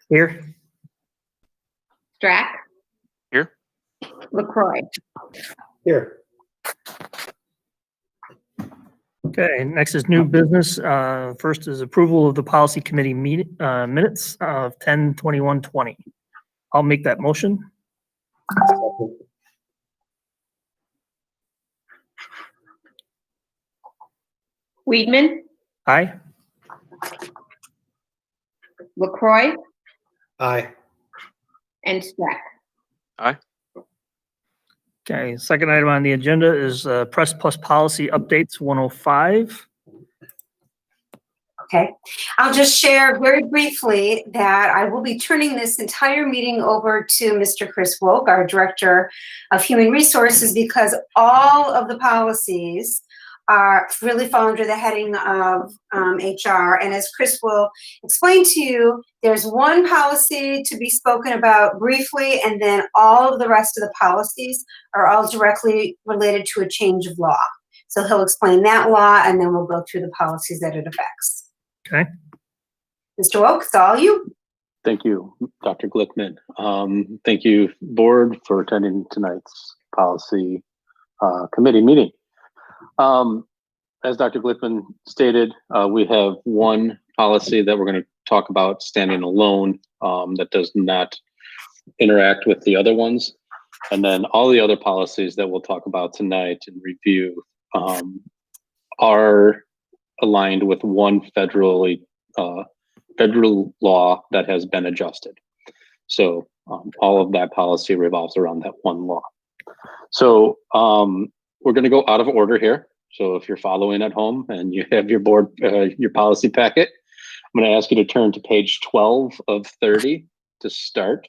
Here. Strack. Here. LaCroix. Here. Okay, next is new business. First is approval of the policy committee minutes of 10/21/20. I'll make that motion. Weedman. Aye. LaCroix. Aye. And Strack. Aye. Okay, second item on the agenda is press plus policy updates 105. Okay, I'll just share very briefly that I will be turning this entire meeting over to Mr. Chris Wolk, our Director of Human Resources, because all of the policies are really fall under the heading of HR. And as Chris will explain to you, there's one policy to be spoken about briefly, and then all of the rest of the policies are all directly related to a change of law. So he'll explain that law, and then we'll go through the policies that it affects. Okay. Mr. Wolk, it's all you. Thank you, Dr. Glickman. Thank you, board, for attending tonight's policy committee meeting. As Dr. Glickman stated, we have one policy that we're going to talk about standing alone that does not interact with the other ones. And then all the other policies that we'll talk about tonight and review are aligned with one federal law that has been adjusted. So all of that policy revolves around that one law. So we're going to go out of order here. So if you're following at home and you have your board, your policy packet, I'm going to ask you to turn to page 12 of 30 to start.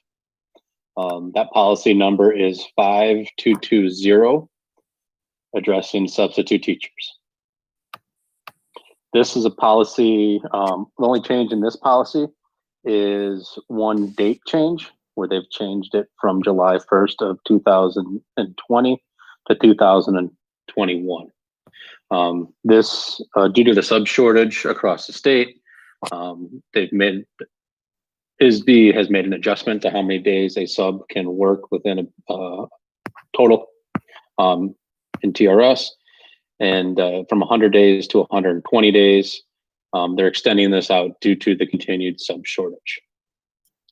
That policy number is 5220, addressing substitute teachers. This is a policy, the only change in this policy is one date change, where they've changed it from July 1st of 2020 to 2021. This, due to the sub shortage across the state, ISB has made an adjustment to how many days a sub can work within a total in TRS. And from 100 days to 120 days, they're extending this out due to the continued sub shortage.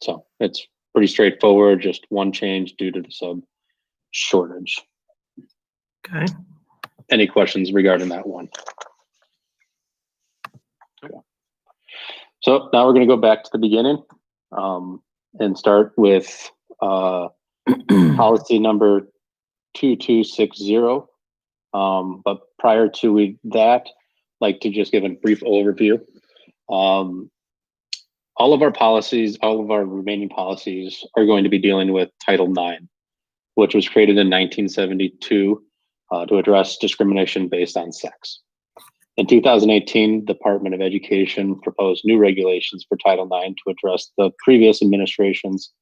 So it's pretty straightforward, just one change due to the sub shortage. Okay. Any questions regarding that one? Okay. So now we're going to go back to the beginning and start with policy number 2260. But prior to that, I'd like to just give a brief overview. All of our policies, all of our remaining policies are going to be dealing with Title IX, which was created in 1972 to address discrimination based on sex. In 2018, the Department of Education proposed new regulations for Title IX to address the previous administration's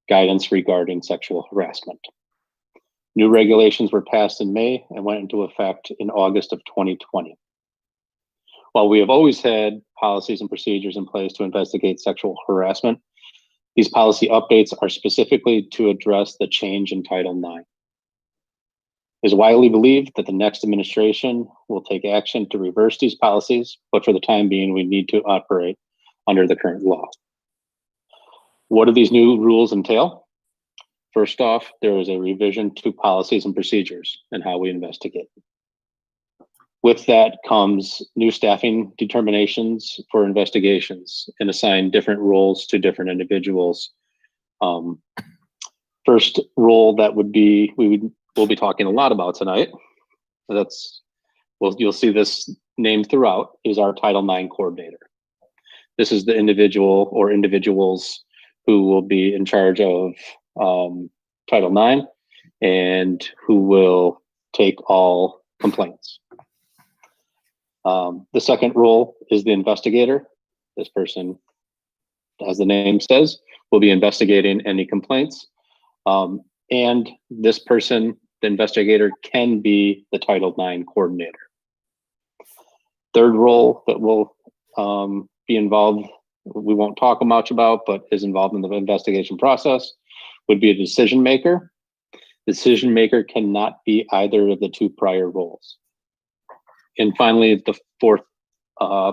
guidance regarding sexual harassment. New regulations were passed in May and went into effect in August of 2020. While we have always had policies and procedures in place to investigate sexual harassment, these policy updates are specifically to address the change in Title IX. It is widely believed that the next administration will take action to reverse these policies, but for the time being, we need to operate under the current law. What do these new rules entail? First off, there is a revision to policies and procedures and how we investigate. With that comes new staffing determinations for investigations and assign different roles to different individuals. First role that would be, we'll be talking a lot about tonight. You'll see this name throughout, is our Title IX coordinator. This is the individual or individuals who will be in charge of Title IX and who will take all complaints. The second role is the investigator. This person, as the name says, will be investigating any complaints. And this person, the investigator, can be the Title IX coordinator. Third role that will be involved we won't talk much about, but is involved in the investigation process, would be a decision maker. Decision maker cannot be either of the two prior roles. And finally, the fourth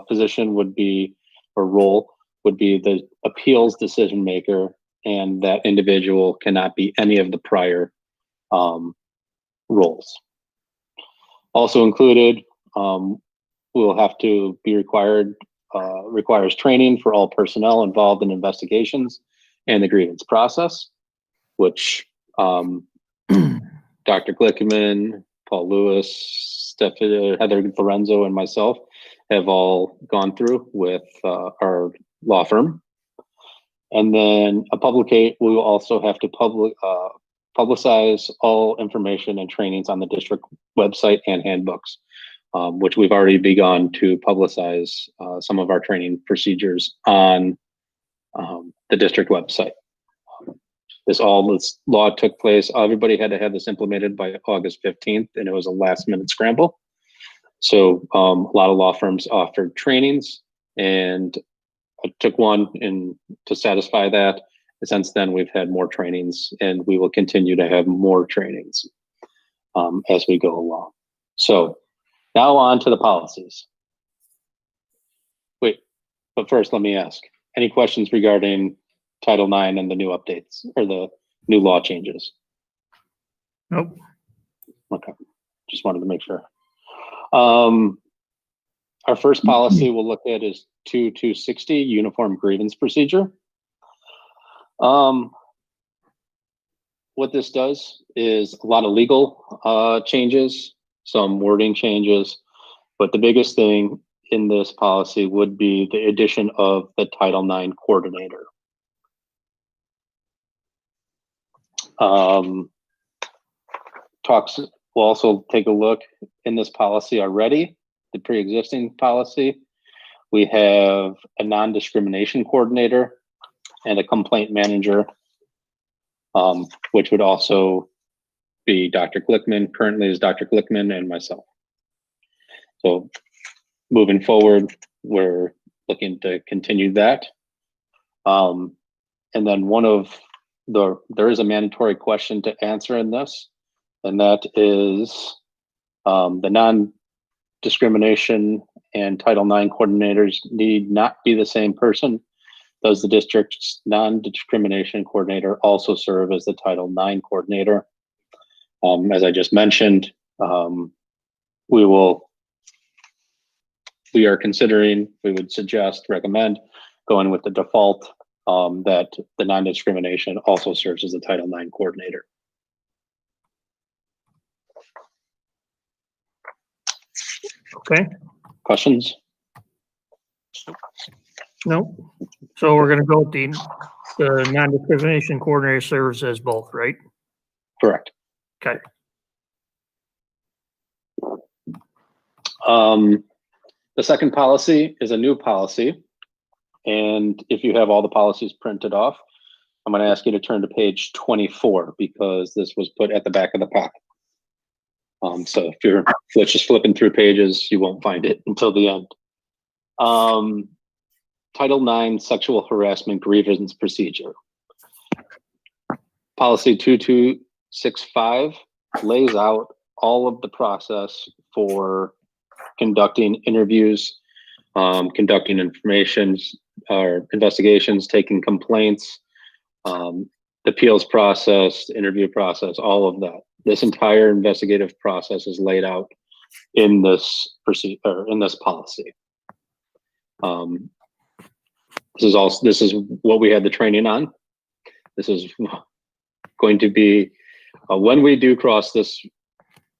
position would be, or role, would be the appeals decision maker, and that individual cannot be any of the prior roles. Also included, will have to be requires training for all personnel involved in investigations and the grievance process, which Dr. Glickman, Paul Lewis, Heather Lorenzo, and myself have all gone through with our law firm. And then we will also have to publicize all information and trainings on the district website and handbooks, which we've already begun to publicize some of our training procedures on the district website. This law took place. Everybody had to have this implemented by August 15th, and it was a last minute scramble. So a lot of law firms offered trainings, and I took one to satisfy that. And since then, we've had more trainings, and we will continue to have more trainings as we go along. So now on to the policies. Wait, but first let me ask, any questions regarding Title IX and the new updates or the new law changes? Nope. Okay, just wanted to make sure. Our first policy we'll look at is 2260, Uniform Grievance Procedure. What this does is a lot of legal changes, some wording changes, but the biggest thing in this policy would be the addition of the Title IX coordinator. We'll also take a look in this policy already, the pre-existing policy. We have a non-discrimination coordinator and a complaint manager, which would also be Dr. Glickman. Currently is Dr. Glickman and myself. So moving forward, we're looking to continue that. And then there is a mandatory question to answer in this, and that is the non-discrimination and Title IX coordinators need not be the same person. Does the district's non-discrimination coordinator also serve as the Title IX coordinator? As I just mentioned, we would recommend going with the default that the non-discrimination also serves as the Title IX coordinator. Okay. Questions? No. So we're gonna go with the non-discrimination coordinator serves as both, right? Correct. Okay. The second policy is a new policy. And if you have all the policies printed off, I'm going to ask you to turn to page 24 because this was put at the back of the packet. So if you're just flipping through pages, you won't find it until the end. Title IX Sexual Harassment Grievance Procedure. Policy 2265 lays out all of the process for conducting interviews, conducting investigations, taking complaints, appeals process, interview process, all of that. This entire investigative process is laid out in this policy. This is what we had the training on. This is going to be when we do cross this,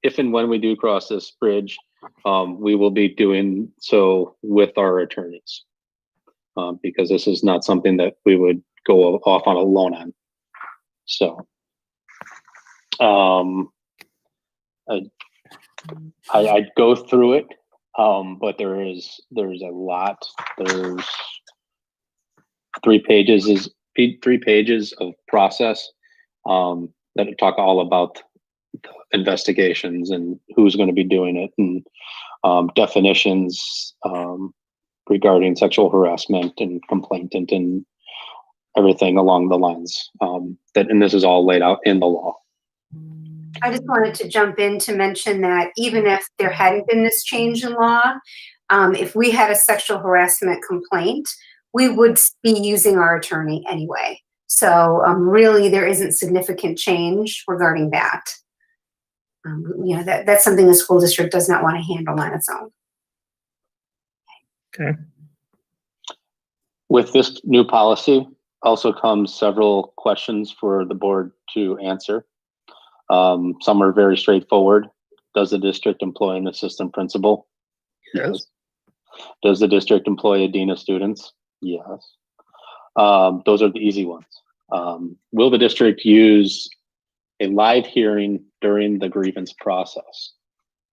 if and when we do cross this bridge, we will be doing so with our attorneys because this is not something that we would go off on alone on. So I'd go through it, but there's a lot. There's 3 pages of process that talk all about investigations and who's going to be doing it and definitions, regarding sexual harassment and complainant and everything along the lines. And this is all laid out in the law. I just wanted to jump in to mention that even if there hadn't been this change in law, if we had a sexual harassment complaint, we would be using our attorney anyway. So really, there isn't significant change regarding that. That's something the school district does not want to handle on its own. Okay. With this new policy also comes several questions for the board to answer. Some are very straightforward. Does the district employ an assistant principal? Yes. Does the district employ a dean of students? Yes. Those are the easy ones. Will the district use a live hearing during the grievance process?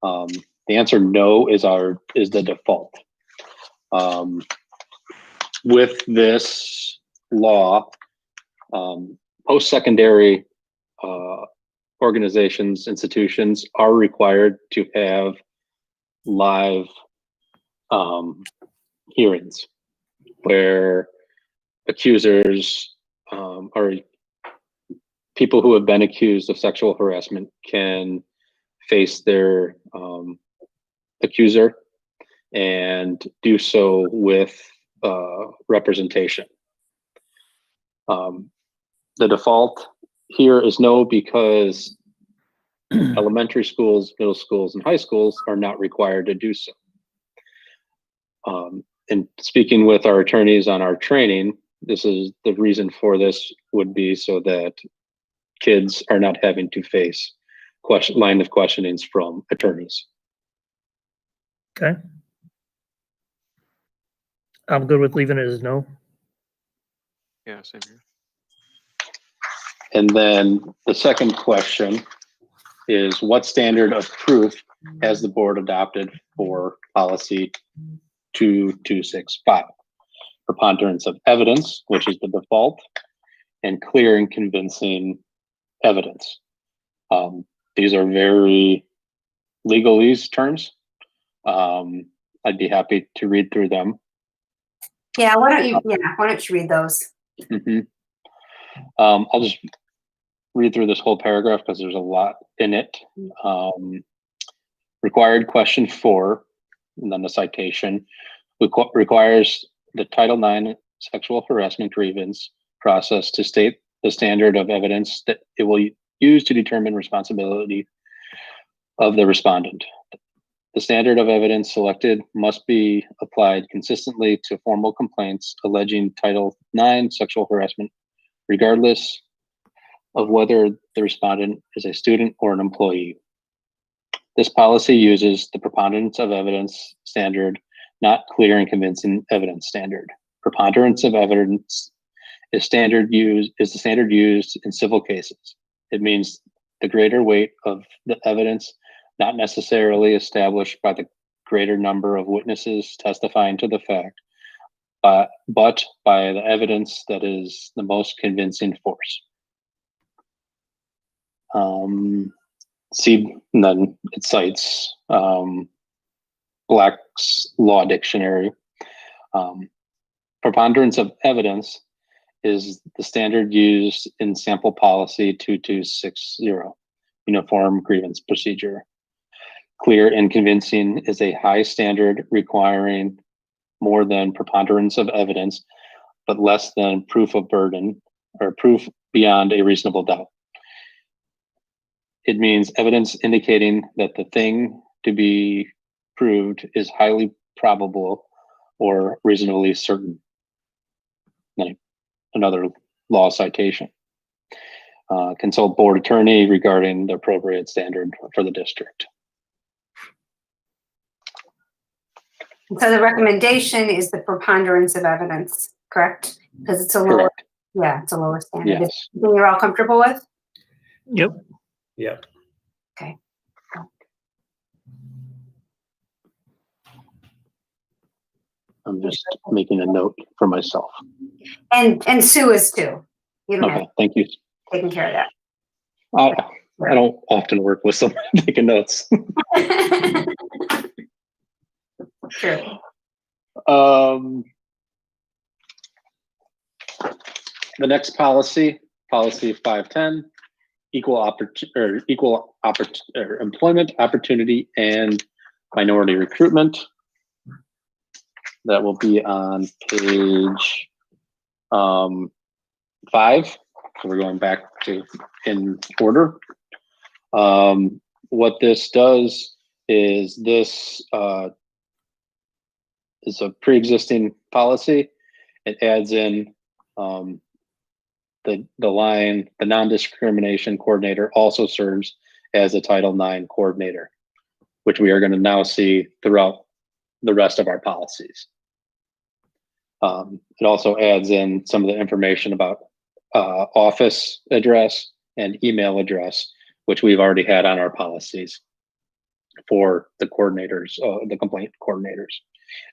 The answer no is the default. With this law, post-secondary organizations, institutions are required to have live hearings where accusers or people who have been accused of sexual harassment can face their accuser and do so with representation. The default here is no, because elementary schools, middle schools, and high schools are not required to do so. And speaking with our attorneys on our training, this is the reason for this would be so that kids are not having to face line of questionings from attorneys. Okay. I'm good with leaving it as no. Yeah, same here. And then the second question is, what standard of proof has the board adopted for policy 2265? Preponderance of evidence, which is the default, and clear and convincing evidence. These are very legalese terms. I'd be happy to read through them. Yeah, why don't you read those? Mm-hmm. I'll just read through this whole paragraph because there's a lot in it. Required question 4, and then the citation, requires the Title IX sexual harassment grievance process to state the standard of evidence that it will use to determine responsibility of the respondent. The standard of evidence selected must be applied consistently to formal complaints alleging Title IX sexual harassment, regardless of whether the respondent is a student or an employee. This policy uses the preponderance of evidence standard, not clear and convincing evidence standard. Preponderance of evidence is the standard used in civil cases. It means the greater weight of the evidence, not necessarily established by the greater number of witnesses testifying to the fact, but by the evidence that is the most convincing force. And then it cites Black's Law Dictionary. Preponderance of evidence is the standard used in sample policy 2260, uniform grievance procedure. Clear and convincing is a high standard requiring more than preponderance of evidence, but less than proof of burden or proof beyond a reasonable doubt. It means evidence indicating that the thing to be proved is highly probable or reasonably certain. Another law citation. Consult board attorney regarding the appropriate standard for the district. So the recommendation is the preponderance of evidence, correct? Because it's a lower, Correct. yeah, it's a lower standard. Yes. Is it something you're all comfortable with? Yep. Yep. Okay. I'm just making a note for myself. And Sue is too. You don't have Okay, thank you. taken care of I don't often work with someone taking notes. that. Sure. The next policy 510, equal employment opportunity and minority recruitment. That will be on page 5. So we're going back to in order. What this does is this is a pre-existing policy. It adds in the line, the non-discrimination coordinator also serves as a Title IX coordinator, which we are going to now see throughout the rest of our policies. It also adds in some of the information about office address and email address, which we've already had on our policies for the coordinators, the complaint coordinators,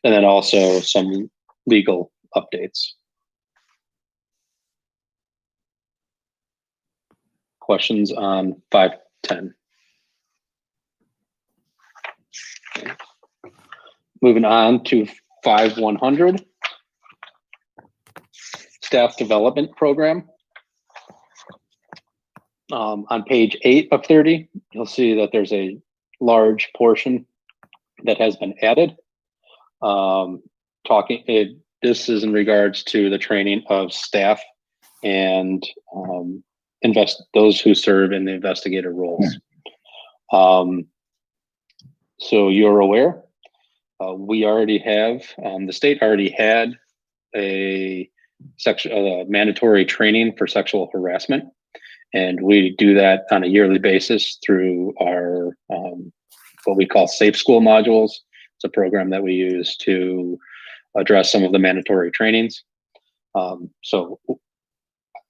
and then also some legal updates. Questions on 510? Okay. Moving on to 5100, staff development program. On page 8 of 30, you'll see that there's a large portion that has been added. This is in regards to the training of staff and those who serve in the investigator roles. So you're aware, we already have, the state already had a mandatory training for sexual harassment. And we do that on a yearly basis through our, what we call Safe School modules. It's a program that we use to address some of the mandatory trainings. So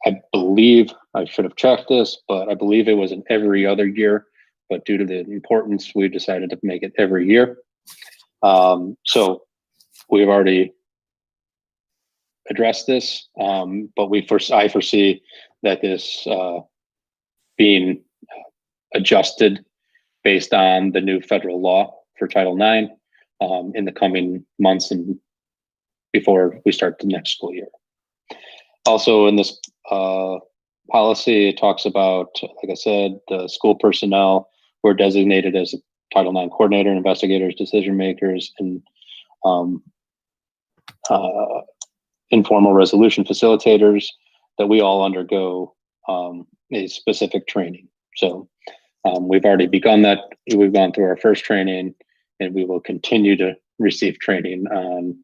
I believe, I should have checked this, but I believe it was in every other year, but due to the importance, we decided to make it every year. So we've already addressed this, but I foresee that this being adjusted based on the new federal law for Title IX in the coming months and before we start the next school year. Also in this policy, it talks about, like I said, the school personnel who are designated as a Title IX coordinator, investigators, decision makers, and informal resolution facilitators, that we all undergo a specific training. So we've already begun that. We've gone through our first training, and we will continue to receive training on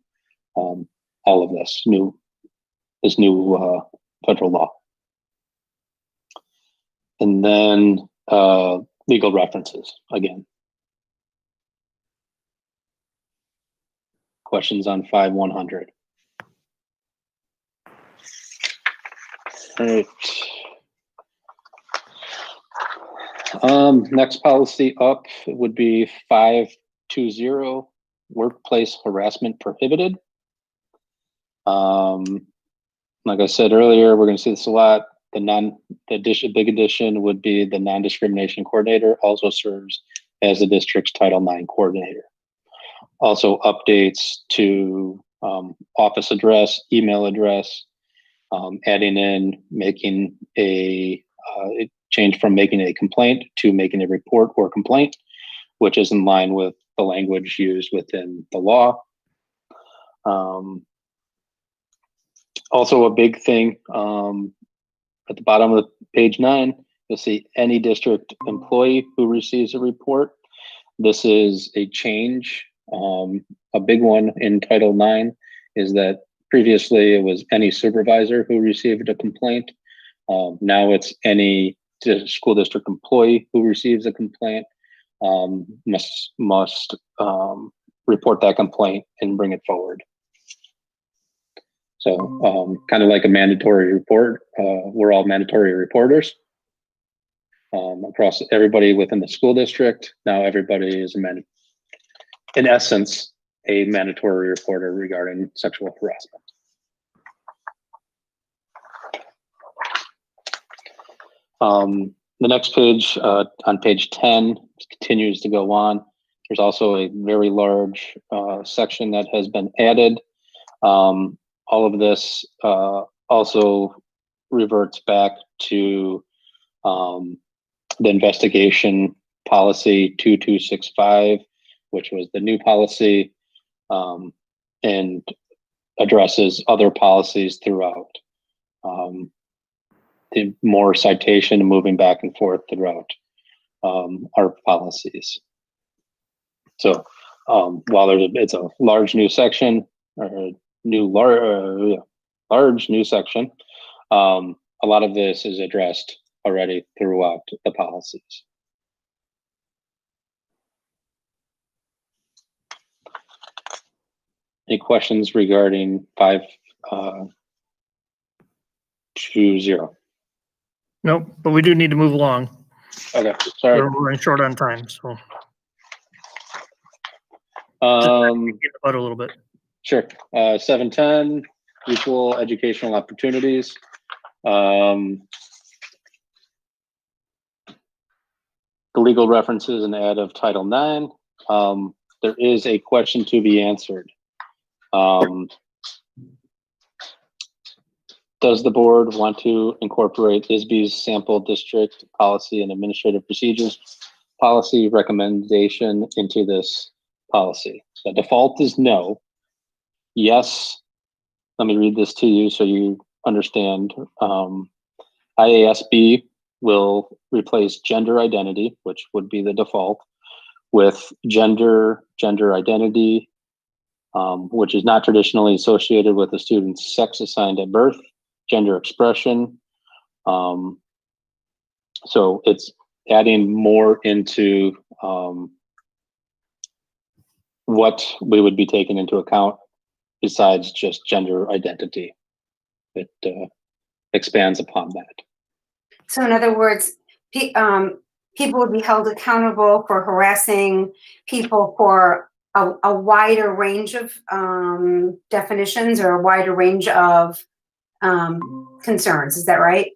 all of this new federal law. And then legal references again. Questions on 5100? All right. Next policy up would be 520, workplace harassment prohibited. Like I said earlier, we're going to see this a lot. The big addition would be the non-discrimination coordinator also serves as the district's Title IX coordinator. Also updates to office address, email address, adding in making a change from making a complaint to making a report or complaint, which is in line with the language used within the law. Also a big thing, at the bottom of page 9, you'll see any district employee who receives a report. This is a change. A big one in Title IX is that previously it was any supervisor who received a complaint. Now it's any school district employee who receives a complaint must report that complaint and bring it forward. So kind of like a mandatory report. We're all mandatory reporters across everybody within the school district. Now everybody is in essence a mandatory reporter regarding sexual harassment. The next page on page 10 continues to go on. There's also a very large section that has been added. All of this also reverts back to the investigation policy 2265, which was the new policy, and addresses other policies throughout. The more citation and moving back and forth throughout our policies. So while it's a large new section, or a new large new section, a lot of this is addressed already throughout the policies. Any questions regarding 520? Nope, but we do need to move along. Okay, sorry. We're running short on time, so Um, get about a little bit. Sure. 710, equal educational opportunities. The legal references and add of Title IX. There is a question to be answered. Does the board want to incorporate ISB's sample district policy and administrative procedures policy recommendation into this policy? The default is no. Yes, let me read this to you so you understand. IASB will replace gender identity, which would be the default, with gender identity, which is not traditionally associated with a student's sex assigned at birth, gender expression. So it's adding more into what we would be taking into account besides just gender identity. It expands upon that. So in other words, people would be held accountable for harassing people for a wider range of definitions or a wider range of concerns. Is that right?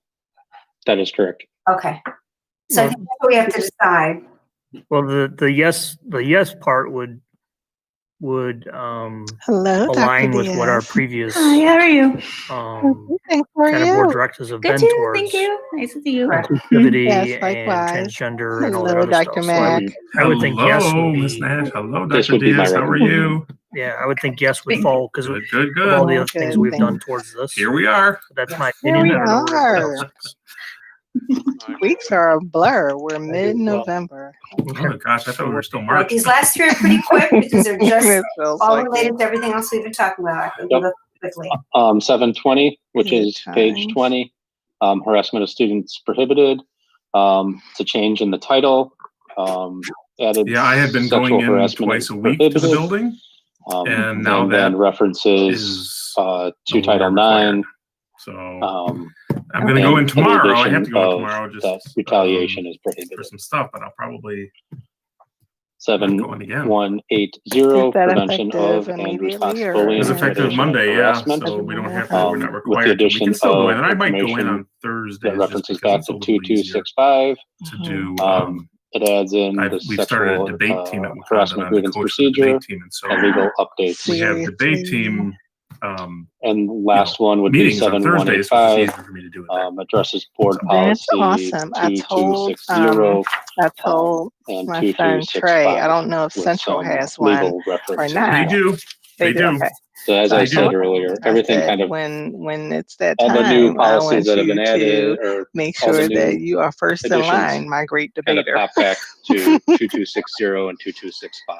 That is correct. Okay. So I think that's what we have to decide. Well, the yes part would Hello, align Dr. with what our Diaz. previous Hi, how are you? Thanks for kind of board you. directives have Good been too, towards thank you. Nice to see you. Correct. inclusivity Yes, and likewise. transgender and all that Hello, other Dr. stuff. So Mack. I would think yes Hello, would Ms. be, Nash. Hello, This Dr. would be my Diaz. How are recommendation. you? yeah, I would think yes would fall because of Good, good, all good. the other things Good, we've thank done towards this. Here we are. That's my Here opinion. we I don't know what everybody are. else thinks. Weeks are a blur. We're mid-November. Oh gosh, I thought we were still Right, March. these last three are pretty quick because they're just It feels all like related it. to everything else we've been talking about. I can Yep. go quickly. 720, which Good is page times. 20, harassment of students prohibited. It's a change in the title. Added Yeah, I had been sexual going in harassment twice is a week to the prohibited. building, and now And then that references is to no Title longer IX. so And I'm going to go in the tomorrow. I have addition to go in of tomorrow that just retaliation is for prohibited. some stuff, but I'll probably go in again. 7180, Is that prevention effective of and immediately response to or- bullying, It's effective intimidation, and Monday, yeah. harassment. So we don't have to. Um, We're not with the required to. We addition can still go in, of and I might go in information on Thursdays that just references because back it's a to little easier 2265. to do. It adds in the We've started a sexual debate team at Wakanda, harassment and I'm the grievance coach for the procedure debate team, and so and legal updates. we have debate Seriously. team. And last one would be Meetings on Thursdays, which is 7185. easier for me to do it there. Addresses board That's policy awesome. I told 2260 and my son 2265. Trey, I don't know if with Central some has one legal references. not. They do. They do. Okay. So as So I I said told earlier, I everything said, kind of when it's that all the new time, I policies want that have you been to added or make all the sure that new you are first in additions line, my great kind of debater. pop back to 2260 and 2265.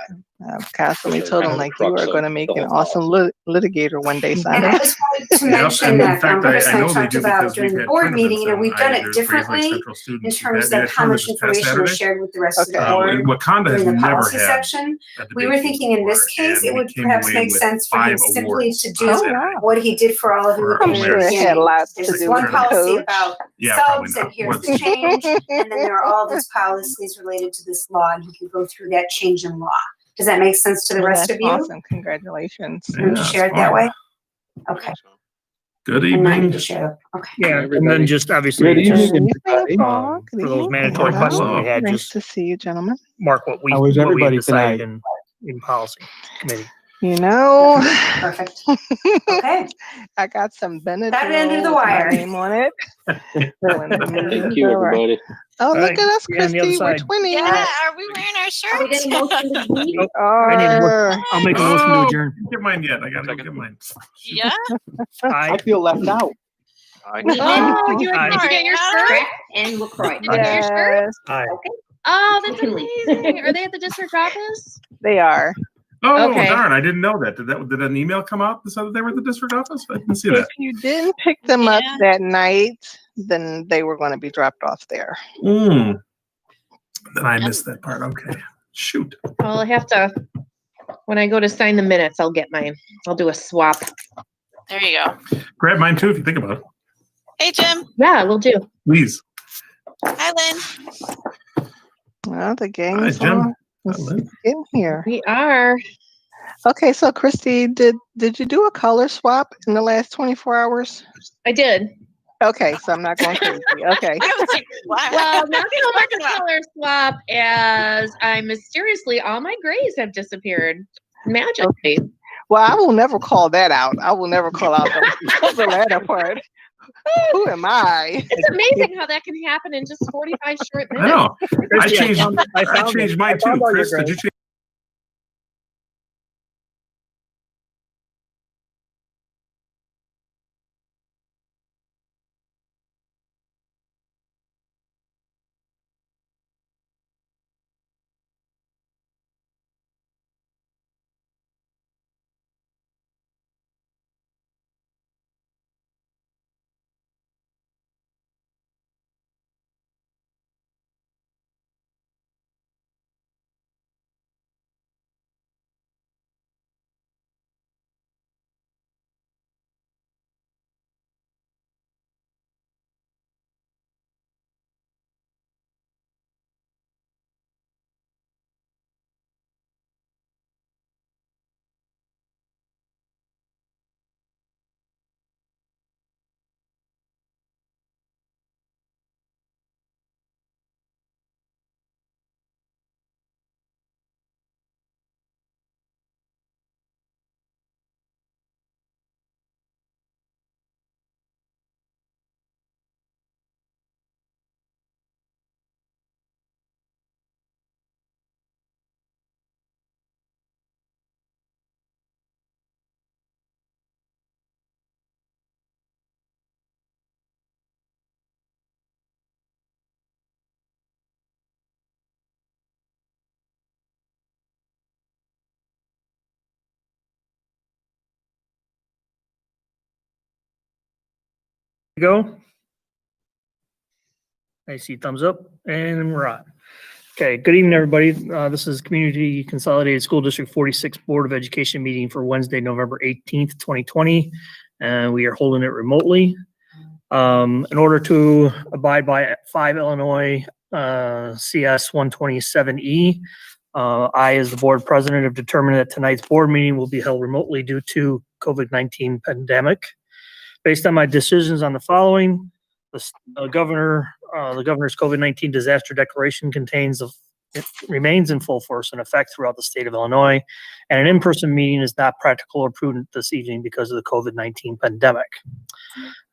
I've constantly which are told kind him, of the like, you crux are of going to make the an whole awesome litigator one day, And son. I just wanted to Yep, mention and in that fact, Chris and I I know they talked do about because during we've the had board tournaments, meeting, and we've and done I- it there's Grace Lake differently Central students. in We've terms had- we of had how tournaments much this past information was Saturday. shared with the rest of the Okay. board Wakanda has during the never policy had section. a debate We were team thinking in this before, case, and it we would came perhaps away make with sense for him 5 simply awards to on do Saturday. wow. what he did for all of you For at the I'm our very sure it had beginning. lots to There's do one with the policy coach. about Yeah, probably subs, not. and here's Was- the change, and then there are all these policies related to this law, and he can go through that change in law. Does that make sense to the Well, rest that's of you? awesome. Congratulations. Would you Yeah, share it it's that fun. way? Okay. Good I'm not evening. gonna share. Okay. Yeah, and everybody. then just obviously, Good just, evening, Paul. Good for those evening. mandatory Hello. questions we had, Nice just to see you, gentlemen. mark what we How is had everybody decided tonight? in policy committee. You know, Perfect. Okay. I got some Benadryl That ended the with my wire. name on it. When the meeting's Thank you, over. everybody. Oh, look Alright, at us, see you on the other Christy. We're side. twinning. Yeah, are we wearing our Are we shirts? getting motion to leave? Nope. I need a Arr. I'll make a motion to Oh, adjourn. didn't get mine yet. I gotta go Second. get mine. Yeah. Aye. feel left out. Aye. Weedman, Oh, you Aye. did you get your shirt? Strack, and LaCroix. You get your shirt? Yes, Aye. Oh, that's You can leave. amazing. Are they at the district office? they are. Oh, Okay. darn. I didn't know that. Did an email come out that said that they were at the district office? I didn't see If that. you didn't pick them up Yeah. that night, then they were going to be dropped off there. Then I missed that part. Okay. Shoot. I'll have to, when I go to sign the minutes, I'll do a swap. There you go. Grab mine too if you think about it. Hey, Jim. Yeah, we'll do. Please. Hi, Lynn. Well, the Hi, gang's Jim. on. Hi, Lynn. In here. We are. Okay, so Christy, did you do a color swap in the last 24 hours? I did. Okay, so I'm not going crazy. Okay. I was like, wow. Well, not so much a color swap as mysteriously all my grays have disappeared magically. Well, I will never call that out. I will never call out the latter part. Who am I? It's amazing how that can happen in just 45 short I minutes. know. I Christy, changed I found changed it. mine I found too. all your Chris, did you grades. change? Go. I see thumbs up and we're on. Okay, good evening, everybody. This is Community Consolidated School District 46 Board of Education meeting for Wednesday, November 18th, 2020. And we are holding it remotely. In order to abide by 5 Illinois CS 127E, I, as the board president, have determined that tonight's board meeting will be held remotely due to COVID-19 pandemic. Based on my decisions on the following, the governor's COVID-19 disaster declaration it remains in full force and effect throughout the state of Illinois, and an in-person meeting is not practical or prudent this evening because of the COVID-19 pandemic.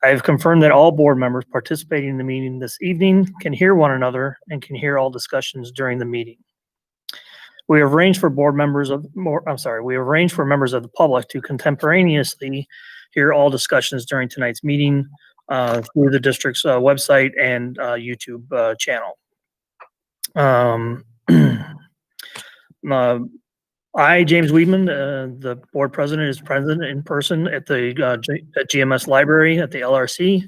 I have confirmed that all board members participating in the meeting this evening can hear one another and can hear all discussions during the meeting. We have arranged for members of the public to contemporaneously hear all discussions during tonight's meeting through the district's website and YouTube channel. I, James Weedman, the board president, is present in person at the at GMS Library at the LRC,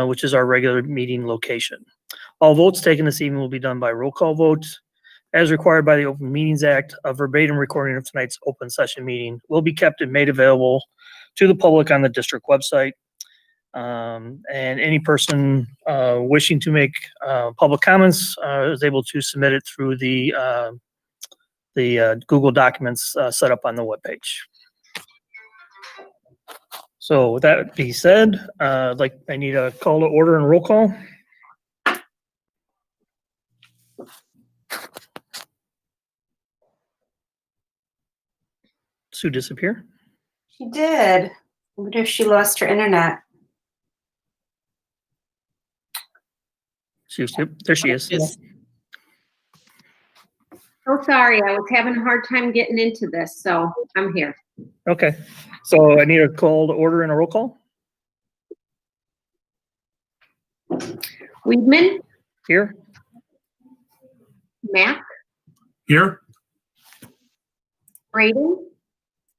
which is our regular meeting location. All votes taken this evening will be done by roll call votes. As required by the Open Meetings Act, a verbatim recording of tonight's open session meeting will be kept and made available to the public on the district website. And any person wishing to make public comments is able to submit it through the Google Documents set up on the webpage. So with that being said, I need a call to order and roll call. Sue disappear? She did. I wonder if she lost her internet. There she is. Yes. Oh, sorry, I was having a hard time getting into this, so I'm here. Okay, so I need a call to order and a roll call. Weedman, Here. Mack, Here. Braden,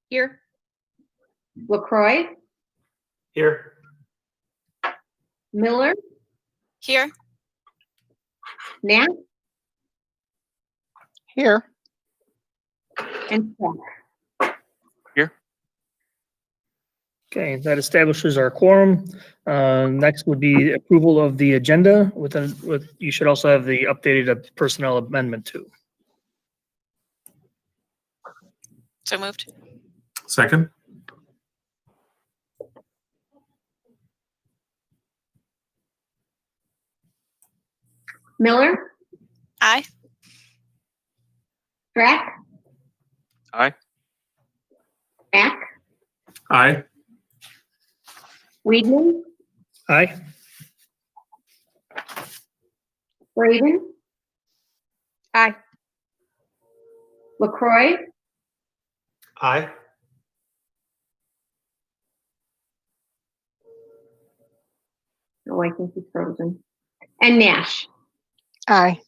Here. LaCroix, Here. Miller, Here. Knapp, Here. and Strack. Okay, that establishes our quorum. Next would be approval of the agenda you should also have the updated personnel amendment too. So moved. Second. Miller, Aye. Strack, Aye. Mack, Aye. Weedman, Aye. Braden, Aye. LaCroix, Aye. oh, I think he's frozen, and Nash. Aye.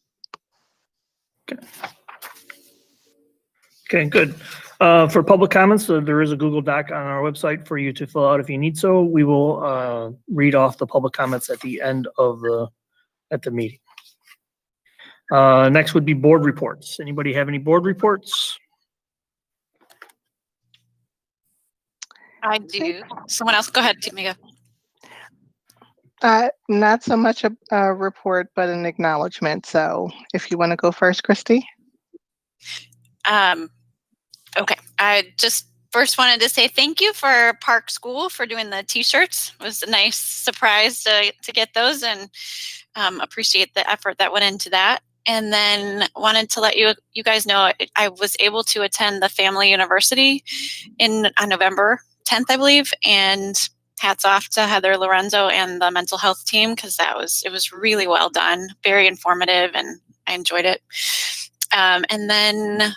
Okay, good. For public comments, there is a Google Doc on our website for you to fill out if you need so. We will read off the public comments at the end of the meeting. Next would be board reports. Anybody have any board reports? I do. Someone else, go ahead, Tamika. Not so much a report, but an acknowledgement. So if you want to go first, Christy. Okay, I just first wanted to say thank you for Park School for doing the t-shirts. It was a nice surprise to get those, and appreciate the effort that went into that. And then wanted to let you guys know I was able to attend the Family University on November 10th, I believe, and hats off to Heather Lorenzo and the mental health team, because it was really well done, very informative, and I enjoyed it. And then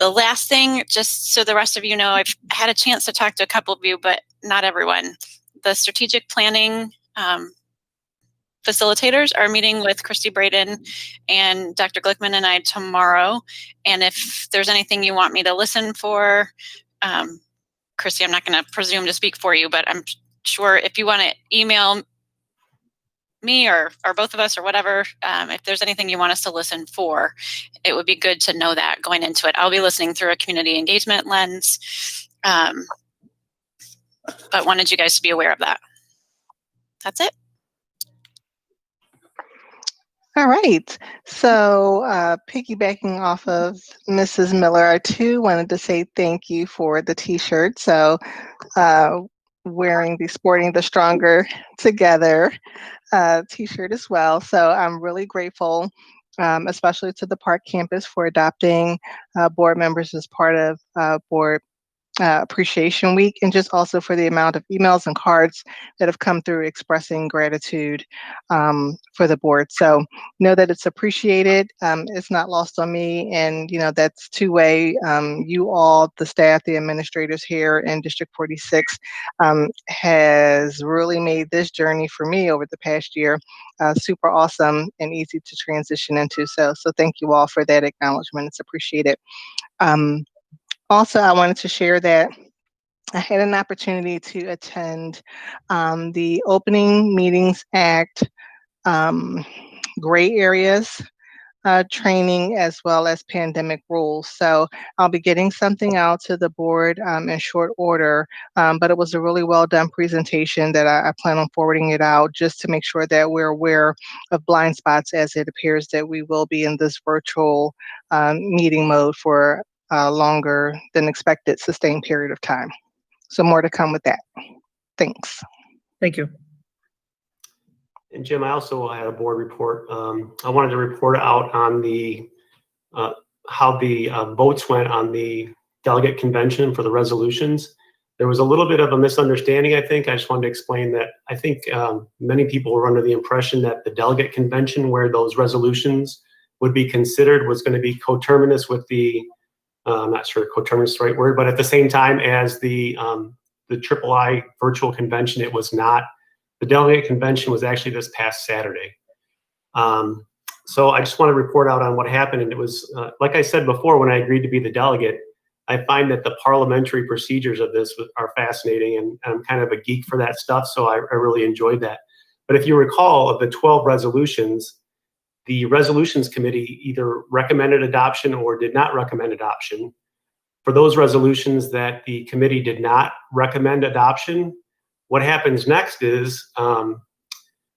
the last thing, just so the rest of you know, I've had a chance to talk to a couple of you, but not everyone. The strategic planning facilitators are meeting with Christy Braden and Dr. Glickman and I tomorrow. And if there's anything you want me to listen for, Christy, I'm not going to presume to speak for you, but I'm sure if you want to email me or both of us or whatever, if there's anything you want us to listen for, it would be good to know that going into it. I'll be listening through a community engagement lens, but wanted you guys to be aware of that. That's it. All right. So piggybacking off of Mrs. Miller, I too wanted to say thank you for the t-shirt. So sporting the Stronger Together t-shirt as well. So I'm really grateful, especially to the Park campus for adopting board members as part of board Appreciation Week, and just also for the amount of emails and cards that have come through expressing gratitude for the board. So know that it's appreciated. It's not lost on me, and that's two-way. You all, the staff, the administrators here in District 46, has really made this journey for me over the past year super awesome and easy to transition into. So thank you all for that acknowledgement. It's appreciated. Also, I wanted to share that I had an opportunity to attend the Opening Meetings Act gray areas training, as well as pandemic rules. So I'll be getting something out to the board in short order, but it was a really well done presentation that I plan on forwarding it out just to make sure that we're aware of blind spots, as it appears that we will be in this virtual meeting mode for longer than expected sustained period of time. So more to come with that. Thanks. Thank you. And Jim, I also had a board report. I wanted to report out on the how the votes went on the delegate convention for the resolutions. There was a little bit of a misunderstanding, I think. I just wanted to explain that I think many people were under the impression that the delegate convention where those resolutions would be considered was going to be coterminous with the, I'm not sure coterminous is the right word, but at the same time as the III virtual convention. It was not. The delegate convention was actually this past Saturday. So I just want to report out on what happened. And it was, like I said before, when I agreed to be the delegate, I find that the parliamentary procedures of this are fascinating, and I'm kind of a geek for that stuff, so I really enjoyed that. But if you recall, of the 12 resolutions, the resolutions committee either recommended adoption or did not recommend adoption. For those resolutions that the committee did not recommend adoption, what happens next is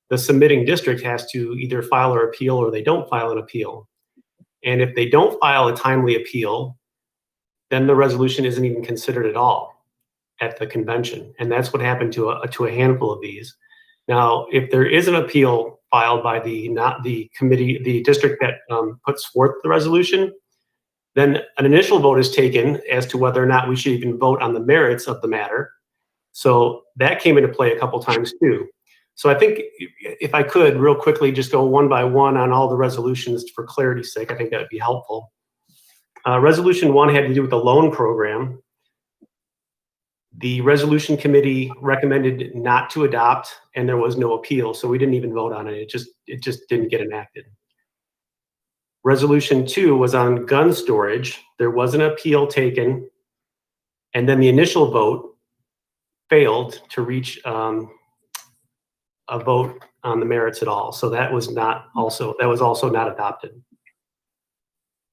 the submitting district has to either file or appeal, or they don't file an appeal. And if they don't file a timely appeal, then the resolution isn't even considered at all at the convention. And that's what happened to a handful of these. Now, if there is an appeal filed by the committee, the district that puts forth the resolution, then an initial vote is taken as to whether or not we should even vote on the merits of the matter. So that came into play a couple times too. So I think if I could real quickly just go one by one on all the resolutions for clarity's sake, I think that would be helpful. Resolution 1 had to do with the loan program. The resolution committee recommended not to adopt, and there was no appeal, so we didn't even vote on it. It just didn't get enacted. Resolution 2 was on gun storage. There was an appeal taken, and then the initial vote failed to reach a vote on the merits at all. So that was also not adopted.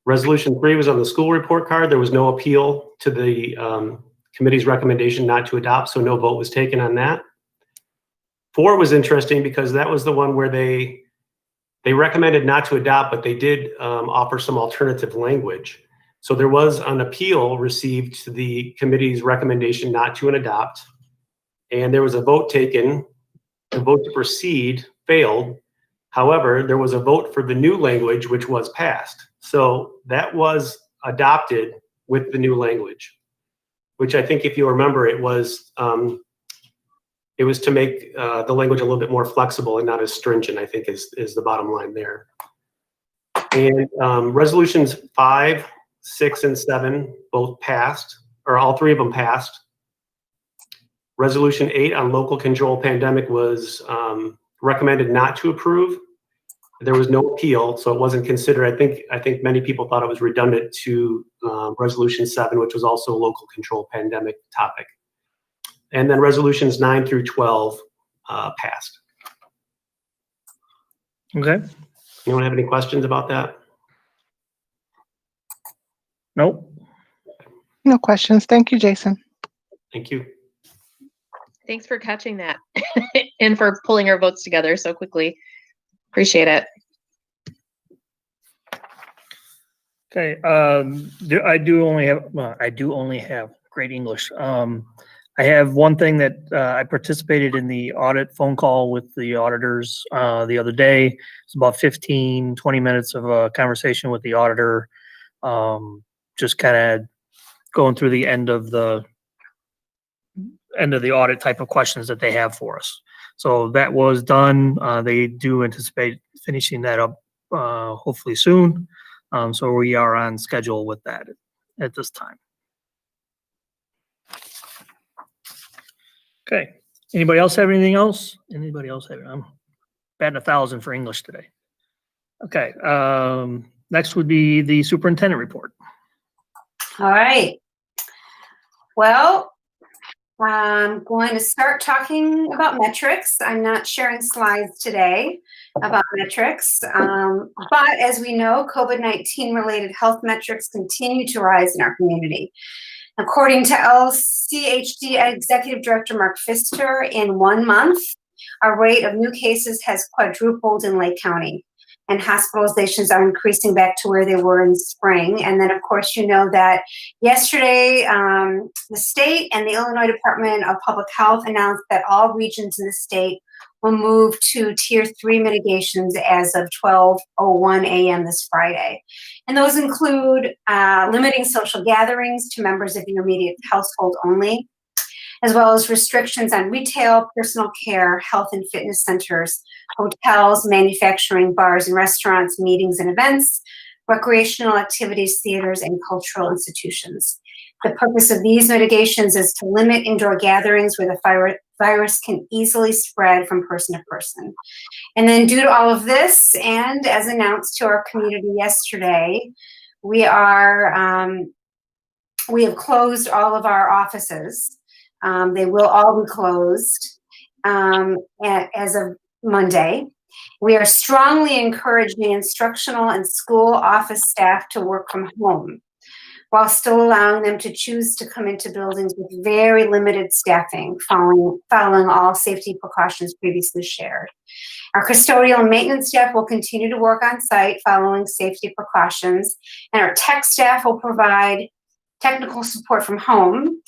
Resolution 3 was on the school report card. There was no appeal to the committee's recommendation not to adopt, so no vote was taken on that. 4 was interesting because that was the one where they recommended not to adopt, but they did offer some alternative language. So there was an appeal received to the committee's recommendation not to adopt, and there was a vote taken. The vote to proceed failed. However, there was a vote for the new language, which was passed. So that was adopted with the new language, which I think, if you remember, it was to make the language a little bit more flexible and not as stringent, I think is the bottom line there. And resolutions 5, 6, and 7 both passed, or all 3 of them passed. Resolution 8 on local control pandemic was recommended not to approve. There was no appeal, so it wasn't considered. I think many people thought it was redundant to resolution 7, which was also a local control pandemic topic. And then resolutions 9 through 12 passed. Okay. Anyone have any questions about that? Nope. No questions. Thank you, Jason. Thank you. Thanks for catching that and for pulling our votes together so quickly. Appreciate it. Okay. I do only have great English. I have one thing that I participated in the audit phone call with the auditors the other day. It's about 15, 20 minutes of a conversation with the auditor, just kind of going through the end of the audit type of questions that they have for us. So that was done. They do anticipate finishing that up hopefully soon. So we are on schedule with that at this time. Okay. Anybody else have anything else? Anybody else have? I'm batting 1,000 for English today. Okay. Next would be the superintendent report. All right. Well, I'm going to start talking about metrics. I'm not sharing slides today about metrics, but as we know, COVID-19 related health metrics continue to rise in our community. According to LCHD Executive Director Mark Pfister, in 1 month, our rate of new cases has quadrupled in Lake County. and hospitalizations are increasing back to where they were in spring. And then, of course, you know that yesterday, the state and the Illinois Department of Public Health announced that all regions in the state will move to Tier 3 mitigations as of 12:01 a.m. this Friday. And those include limiting social gatherings to members of your immediate household only, as well as restrictions on retail, personal care, health and fitness centers, hotels, manufacturing, bars and restaurants, meetings and events, recreational activities, theaters, and cultural institutions. The purpose of these mitigations is to limit indoor gatherings where the virus can easily spread from person to person. And then due to all of this, and as announced to our community yesterday, we have closed all of our offices. They will all be closed as of Monday. We are strongly encouraging instructional and school office staff to work from home, while still allowing them to choose to come into buildings with very limited staffing, following all safety precautions previously shared. Our custodial and maintenance staff will continue to work on site following safety precautions, and our tech staff will provide technical support from home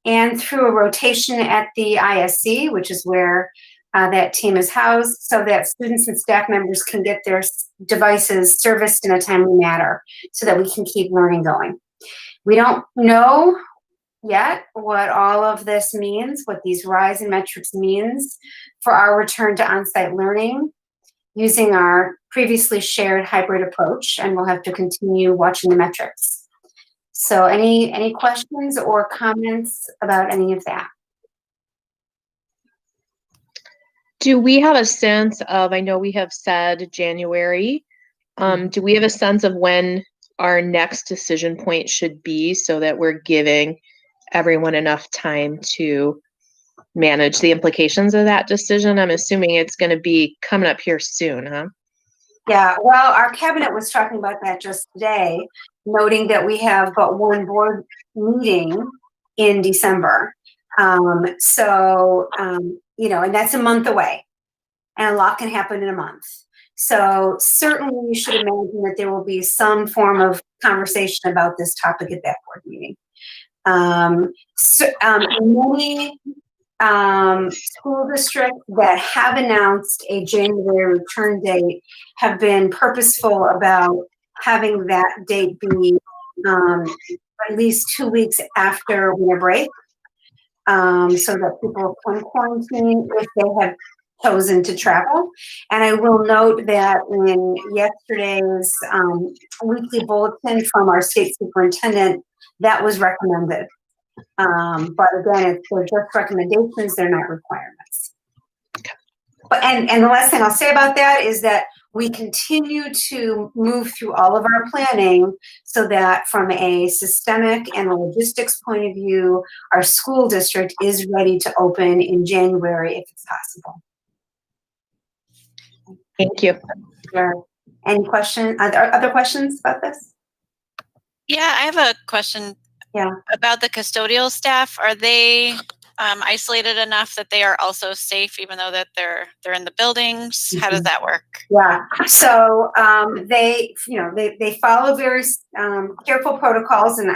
and through a rotation at the ISC, which is where that team is housed, so that students and staff members can get their devices serviced in a timely manner so that we can keep learning going. We don't know yet what all of this means, what these rise in metrics means for our return to on-site learning using our previously shared hybrid approach, and we'll have to continue watching the metrics. So any questions or comments about any of that? Do we have a sense of, I know we have said January, do we have a sense of when our next decision point should be so that we're giving everyone enough time to manage the implications of that decision? I'm assuming it's going to be coming up here soon, huh? Yeah, well, our cabinet was talking about that just today, noting that we have but one board meeting in December. And that's a month away, and a lot can happen in a month. So certainly you should imagine that there will be some form of conversation about this topic at that board meeting. Many school districts that have announced a January return date have been purposeful about having that date be at least 2 weeks after winter break, so that people can quarantine if they have chosen to travel. And I will note that in yesterday's weekly bulletin from our state superintendent, that was recommended. But again, they're just recommendations, they're not requirements. And the last thing I'll say about that is that we continue to move through all of our planning so that from a systemic and a logistics point of view, our school district is ready to open in January if it's possible. Thank you. Sure. Any questions? Are there other questions about this? Yeah, I have a question. Yeah. About the custodial staff. Are they isolated enough that they are also safe, even though that they're in the buildings? Mm-hmm. How does that work? Yeah. So they follow very careful protocols, and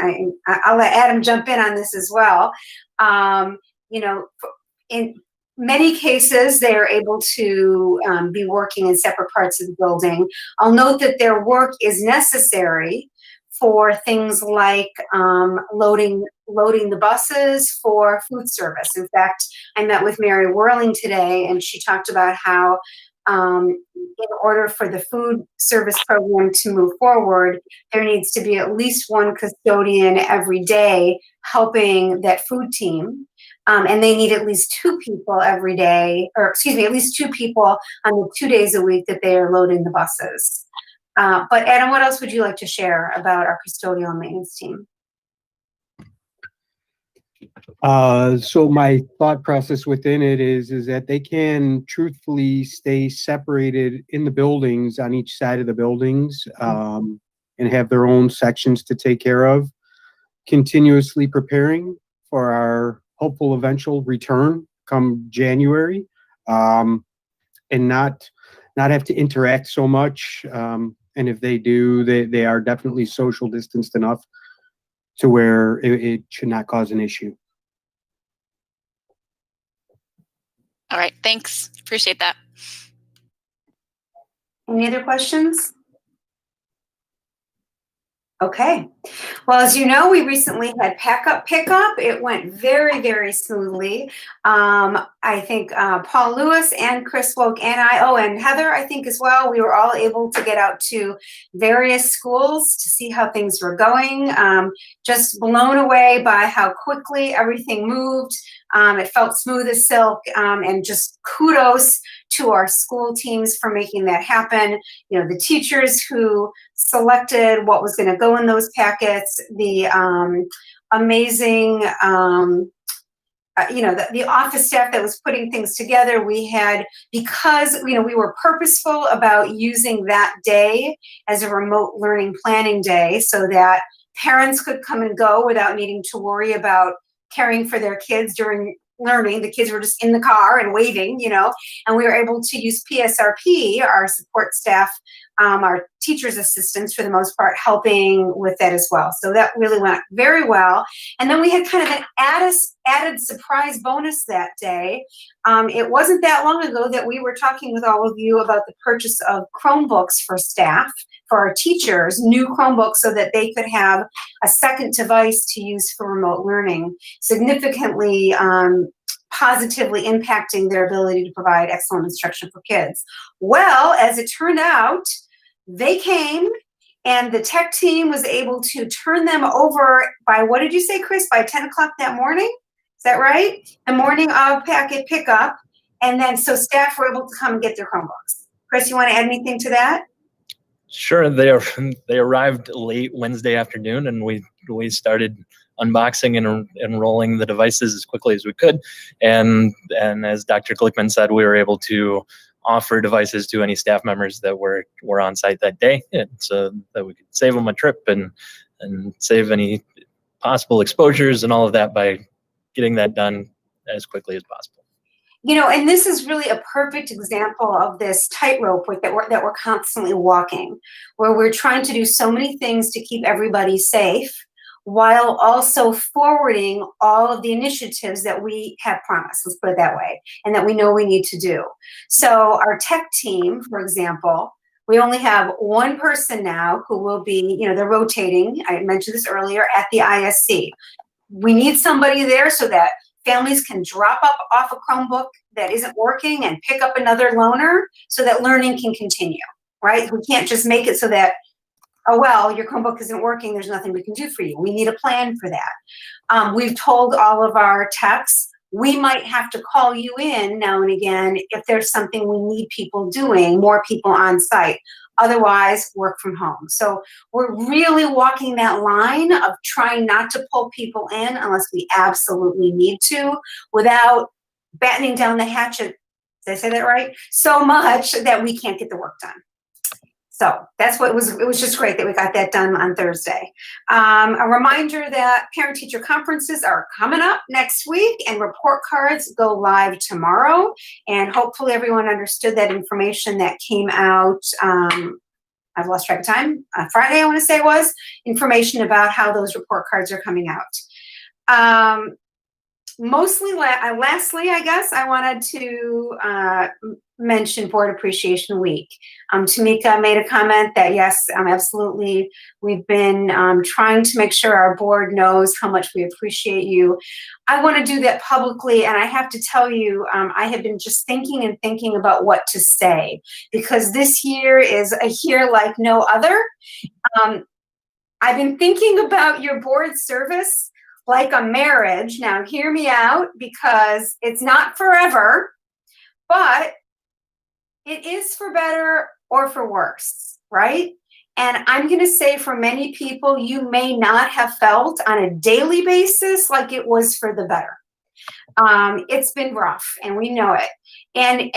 I'll let Adam jump in on this as well. In many cases, they are able to be working in separate parts of the building. I'll note that their work is necessary for things like loading the buses for food service. In fact, I met with Mary Whirling today, and she talked about how in order for the food service program to move forward, there needs to be at least one custodian every day helping that food team. And they need at least 2 people every day, at least 2 people on the 2 days a week that they are loading the buses. But Adam, what else would you like to share about our custodial and maintenance team? So my thought process within it is that they can truthfully stay separated in the buildings on each side of the buildings, and have their own sections to take care of, continuously preparing for our hopeful eventual return come January, and not not have to interact so much. And if they do, they are definitely social distanced enough to where it should not cause an issue. All right, thanks. Appreciate that. Any other questions? Okay. Well, as you know, we recently had pickup. It went very, very smoothly. I think Paul Lewis and Chris Woke and and Heather, I think as well, we were all able to get out to various schools to see how things were going. Just blown away by how quickly everything moved. It felt smooth as silk, and just kudos to our school teams for making that happen. You know, the teachers who selected what was going to go in those packets, the amazing, the office staff that was putting things together. We had, because, we were purposeful about using that day as a remote learning planning day so that parents could come and go without needing to worry about caring for their kids during learning. The kids were just in the car and waiting, and we were able to use PSRP, our support staff, our teachers' assistants for the most part, helping with that as well. So that really went very well. And then we had kind of an added surprise bonus that day. It wasn't that long ago that we were talking with all of you about the purchase of Chromebooks for staff, for our teachers, new Chromebooks, so that they could have a second device to use for remote learning, significantly positively impacting their ability to provide excellent instruction for kids. Well, as it turned out, they came and the tech team was able to turn them over by, what did you say, Chris, by 10 o'clock that morning? Is that right? The morning of packet pickup. And then so staff were able to come and get their Chromebooks. Chris, you want to add anything to that? Sure. They arrived late Wednesday afternoon, and we started unboxing and enrolling the devices as quickly as we could. And as Dr. Glickman said, we were able to offer devices to any staff members that were on site that day, and so that we could save them a trip and save any possible exposures and all of that by getting that done as quickly as possible. And this is really a perfect example of this tightrope that we're constantly walking, where we're trying to do so many things to keep everybody safe, while also forwarding all of the initiatives that we have promised, let's put it that way, and that we know we need to do. So our tech team, for example, we only have one person now who will be, they're rotating, I mentioned this earlier, at the ISC. We need somebody there so that families can drop off a Chromebook that isn't working and pick up another loaner so that learning can continue, right? We can't just make it so that, oh, well, your Chromebook isn't working, there's nothing we can do for you. We need a plan for that. We've told all of our techs, we might have to call you in now and again if there's something we need people doing, more people on site. Otherwise, work from home. So we're really walking that line of trying not to pull people in unless we absolutely need to, without battening down the hatchet, did I say that right? So much that we can't get the work done. So that's what it was just great that we got that done on Thursday. A reminder that parent-teacher conferences are coming up next week, and report cards go live tomorrow. And hopefully everyone understood that information that came out, I've lost track of time, Friday I want to say it was, information about how those report cards are coming out. Lastly, I guess, I wanted to mention Board Appreciation Week. Tamika made a comment that, yes, absolutely, we've been trying to make sure our board knows how much we appreciate you. I want to do that publicly, and I have to tell you, I have been just thinking about what to say, because this year is a year like no other. I've been thinking about your board service like a marriage. Now, hear me out, because it's not forever, but it is for better or for worse, right? And I'm going to say for many people, you may not have felt on a daily basis like it was for the better. It's been rough, and we know it. And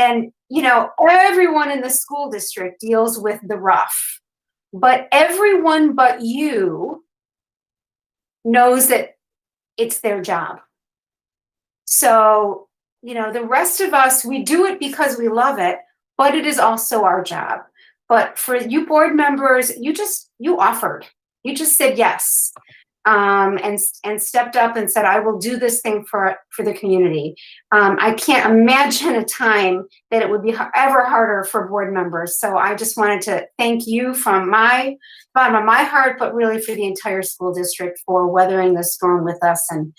everyone in the school district deals with the rough, but everyone but you knows that it's their job. So, the rest of us, we do it because we love it, but it is also our job. But for you board members, you offered. You just said yes, and stepped up and said, I will do this thing for the community. I can't imagine a time that it would be ever harder for board members. So I just wanted to thank you from my bottom of my heart, but really for the entire school district for weathering the storm with us and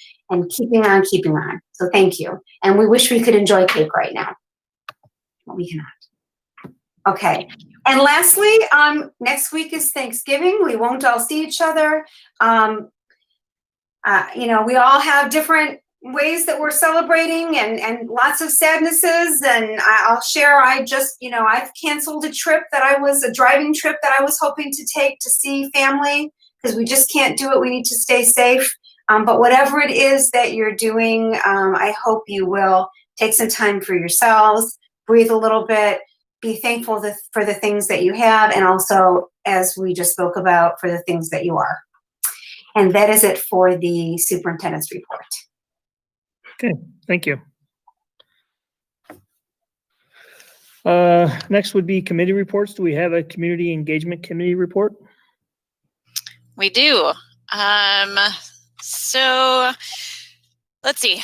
keeping on, keeping on. So thank you. And we wish we could enjoy cake right now, but we cannot. Okay. And lastly, next week is Thanksgiving. We won't all see each other. You know, we all have different ways that we're celebrating and lots of sadnesses. And I'll share, I've canceled a driving trip that I was hoping to take to see family because we just can't do it. We need to stay safe. But whatever it is that you're doing, I hope you will take some time for yourselves, breathe a little bit, be thankful for the things that you have, and also, as we just spoke about, for the things that you are. And that is it for the superintendent's report. Okay, thank you. Next would be committee reports. Do we have a community engagement committee report? We do. So let's see.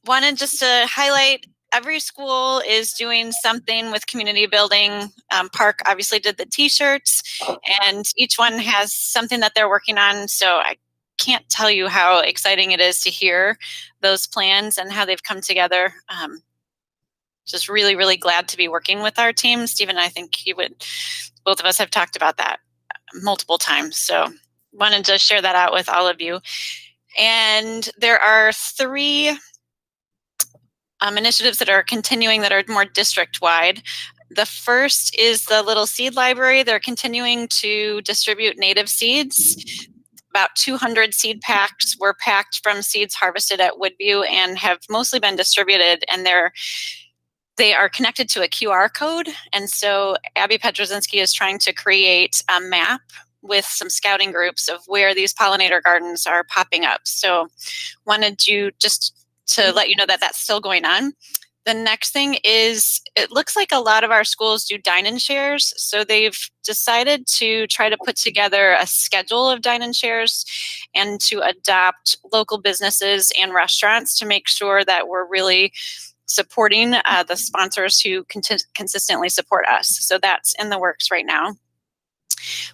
Wanted just to highlight, every school is doing something with community building. Park obviously did the t-shirts, and each one has something that they're working on. So I can't tell you how exciting it is to hear those plans and how they've come together. Just really, really glad to be working with our team. Stephen, I think both of us have talked about that multiple times. So wanted to share that out with all of you. And there are 3 initiatives that are continuing that are more district-wide. The first is the Little Seed Library. They're continuing to distribute native seeds. About 200 seed packs were packed from seeds harvested at Woodview and have mostly been distributed, and they are connected to a QR code. And so Abby Petrozinski is trying to create a map with some scouting groups of where these pollinator gardens are popping up. So wanted you just to let you know that that's still going on. The next thing is, it looks like a lot of our schools do dine-in shares. So they've decided to try to put together a schedule of dine-in shares and to adopt local businesses and restaurants to make sure that we're really supporting the sponsors who consistently support us. So that's in the works right now.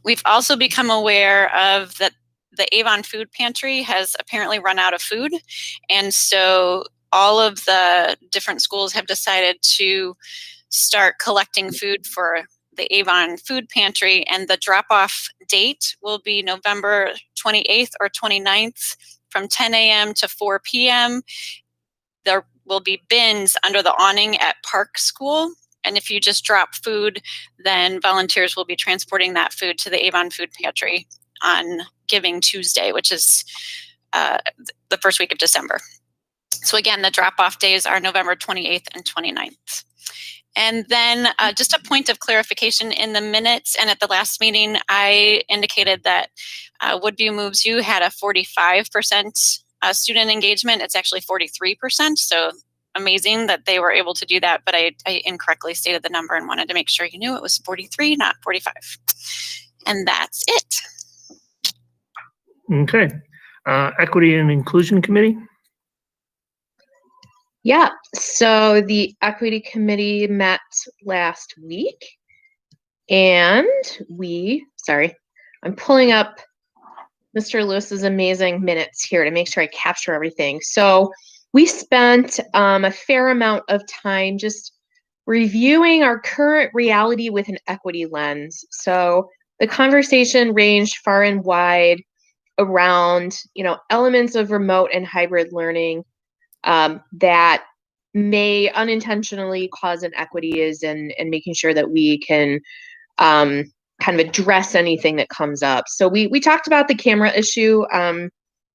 We've also become aware of that the Avon Food Pantry has apparently run out of food. And so all of the different schools have decided to start collecting food for the Avon Food Pantry. And the drop-off date will be November 28th or 29th from 10 a.m. to 4 p.m. There will be bins under the awning at Park School. And if you just drop food, then volunteers will be transporting that food to the Avon Food Pantry on Giving Tuesday, which is the first week of December. So again, the drop-off days are November 28th and 29th. And then just a point of clarification, in the minutes and at the last meeting, I indicated that Woodview Moves You had a 45% student engagement. It's actually 43%. So amazing that they were able to do that, but I incorrectly stated the number and wanted to make sure you knew it was 43, not 45. And that's it. Okay. Equity and Inclusion Committee. Yeah, so the Equity Committee met last week, and I'm pulling up Mr. Lewis's amazing minutes here to make sure I capture everything. So we spent a fair amount of time just reviewing our current reality with an equity lens. So the conversation ranged far and wide around, elements of remote and hybrid learning that may unintentionally cause inequities, and making sure that we can kind of address anything that comes up. So we talked about the camera issue,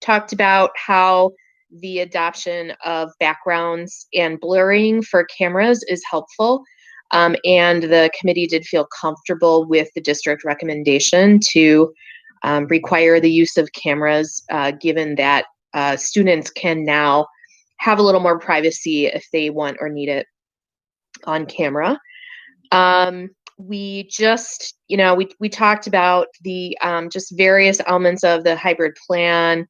talked about how the adoption of backgrounds and blurring for cameras is helpful. And the committee did feel comfortable with the district recommendation to require the use of cameras, given that students can now have a little more privacy if they want or need it on camera. We just, we talked about the just various elements of the hybrid plan,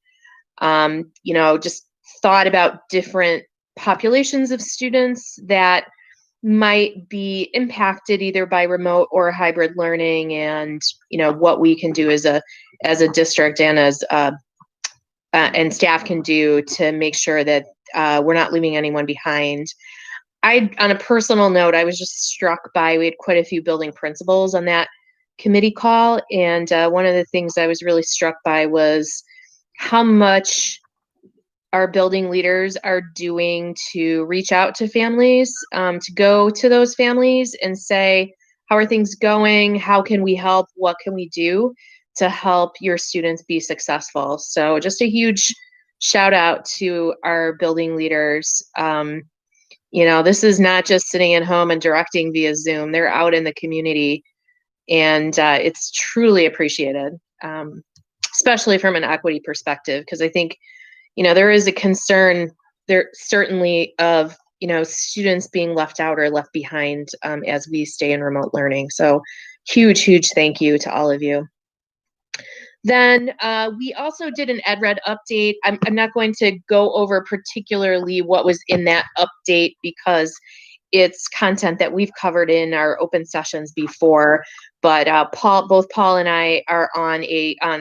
just thought about different populations of students that might be impacted either by remote or hybrid learning, and what we can do as a district and as and staff can do to make sure that we're not leaving anyone behind. On a personal note, I was just struck by, we had quite a few building principals on that committee call, and one of the things I was really struck by was how much our building leaders are doing to reach out to families, to go to those families and say, how are things going? How can we help? What can we do to help your students be successful? So just a huge shout out to our building leaders. This is not just sitting at home and directing via Zoom. They're out in the community, and it's truly appreciated, especially from an equity perspective, because I think there is a concern there certainly of, students being left out or left behind as we stay in remote learning. So huge thank you to all of you. Then we also did an EdRed update. I'm not going to go over particularly what was in that update because it's content that we've covered in our open sessions before. But both Paul and I are on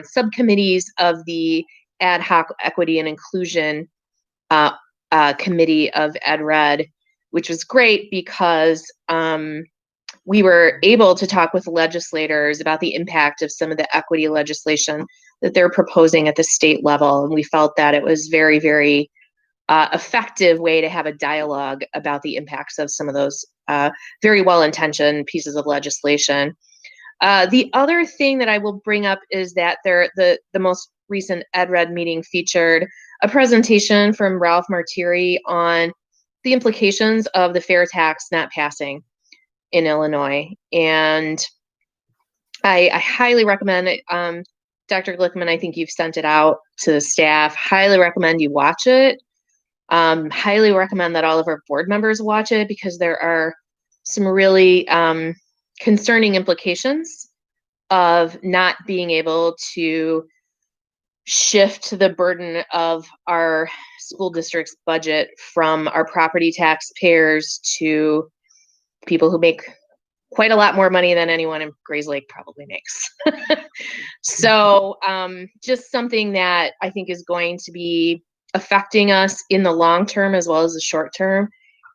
subcommittees of the Ad Hoc Equity and Inclusion Committee of EdRed, which was great because we were able to talk with legislators about the impact of some of the equity legislation that they're proposing at the state level. And we felt that it was very, very effective way to have a dialogue about the impacts of some of those very well-intentioned pieces of legislation. The other thing that I will bring up is that the most recent EdRed meeting featured a presentation from Ralph Martiri on the implications of the fair tax not passing in Illinois. And I highly recommend it. Dr. Glickman, I think you've sent it out to the staff. Highly recommend you watch it. Highly recommend that all of our board members watch it because there are some really concerning implications of not being able to shift the burden of our school district's budget from our property taxpayers to people who make quite a lot more money than anyone in Grayslake probably makes. So just something that I think is going to be affecting us in the long term as well as the short term.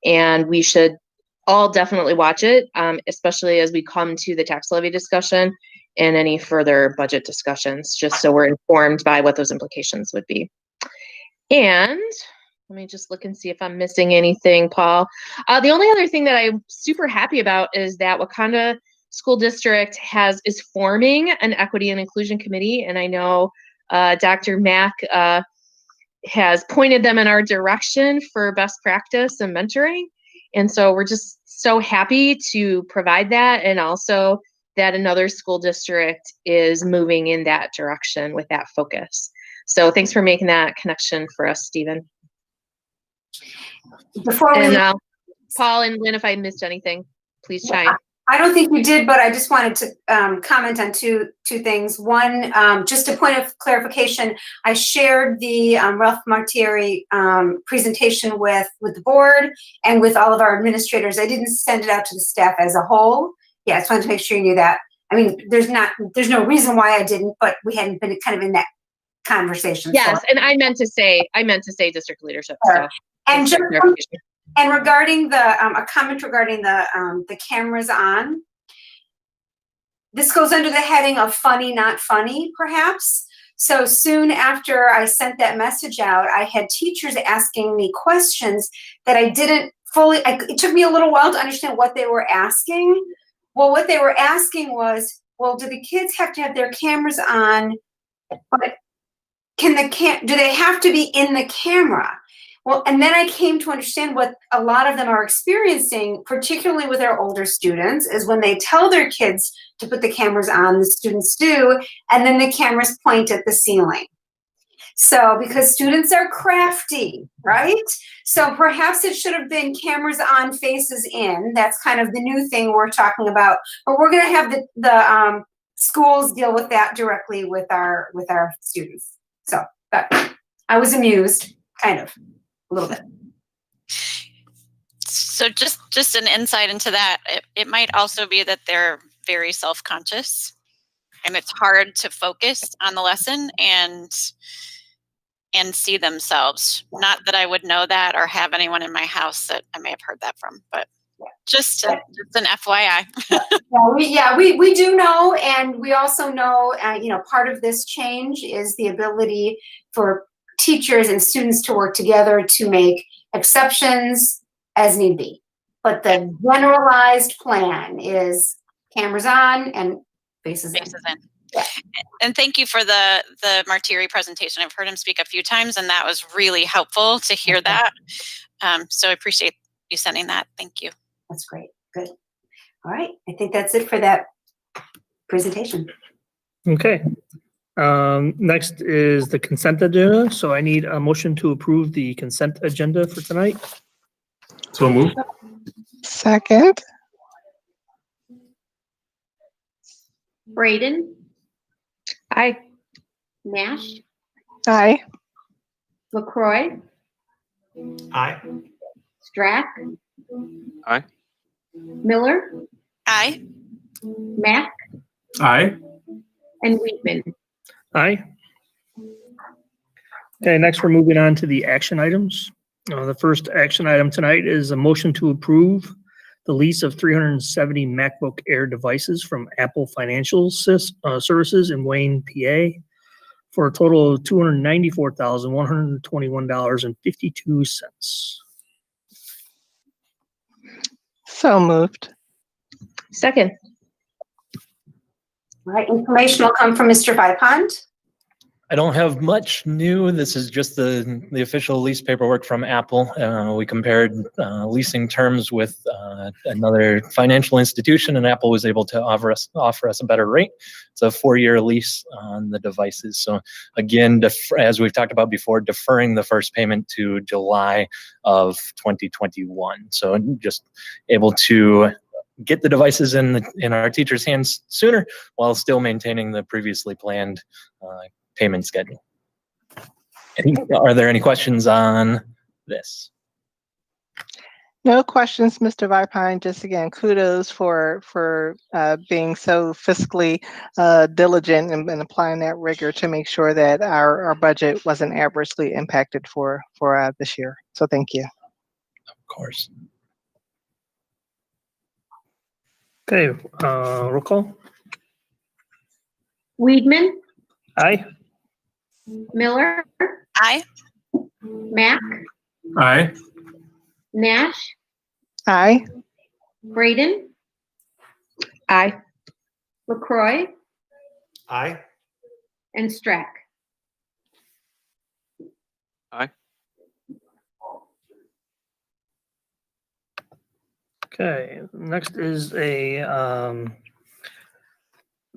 And we should all definitely watch it, especially as we come to the tax levy discussion and any further budget discussions, just so we're informed by what those implications would be. And let me just look and see if I'm missing anything, Paul. The only other thing that I'm super happy about is that Wakanda School District is forming an equity and inclusion committee. And I know Dr. Mack has pointed them in our direction for best practice and mentoring. And so we're just so happy to provide that, and also that another school district is moving in that direction with that focus. So thanks for making that connection for us, Stephen. Before we Paul and Lynn, if I missed anything, please chime. I don't think you did, but I just wanted to comment on two things. One, just a point of clarification, I shared the Ralph Martiri presentation with the board and with all of our administrators. I didn't send it out to the staff as a whole. Yeah, I just wanted to make sure you knew that. I mean, there's no reason why I didn't, but we hadn't been kind of in that conversation. Yes, and I meant to say district leadership. So. And just and regarding a comment regarding the cameras on, this goes under the heading of funny, not funny, perhaps. So soon after I sent that message out, I had teachers asking me questions that I didn't fully, it took me a little while to understand what they were asking. Well, what they were asking was, well, do the kids have to have their cameras on, but do they have to be in the camera? Well, and then I came to understand what a lot of them are experiencing, particularly with our older students, is when they tell their kids to put the cameras on, the students do, and then the cameras point at the ceiling. So, because students are crafty, right? So perhaps it should have been cameras on, faces in. That's kind of the new thing we're talking about. But we're going to have the schools deal with that directly with our students. So, but I was amused, kind of, a little bit. So just an insight into that, it might also be that they're very self-conscious and it's hard to focus on the lesson and see themselves. Not that I would know that or have anyone in my house that I may have heard that from, but just an FYI. We do know, and we also know, part of this change is the ability for teachers and students to work together to make exceptions as need be. But the generalized plan is cameras on and faces in. Yeah. And thank you for the Martiri presentation. I've heard him speak a few times, and that was really helpful to hear that. So I appreciate you sending that. Thank you. That's great. Good. All right. I think that's it for that presentation. Okay. Next is the consent agenda. So I need a motion to approve the consent agenda for tonight. So moved. Second. Braden, Aye. Nash, Aye. LaCroix, Aye. Strack. Aye. Miller, Aye. Mack, Aye. and Weedman. Aye. Okay, next we're moving on to the action items. The first action item tonight is a motion to approve the lease of 370 MacBook Air devices from Apple Financial Services in Wayne, PA, for a total of $294,121.52. So moved. Second. All right. Information will come from Mr. Vipond. I don't have much new. This is just the official lease paperwork from Apple. We compared leasing terms with another financial institution, and Apple was able to offer us a better rate. It's a 4-year lease on the devices. So again, as we've talked about before, deferring the first payment to July of 2021. So just able to get the devices in our teachers' hands sooner while still maintaining the previously planned payment schedule. Are there any questions on this? No questions, Mr. Vipine. Just again, kudos for being so fiscally diligent and applying that rigor to make sure that our budget wasn't adversely impacted for this year. So thank you. Of course. Okay, roll call. Weedman, Aye. Miller, Aye. Mack, Aye. Nash, Aye. Braden, Aye. LaCroix, Aye. and Strack. Aye. Okay, next is a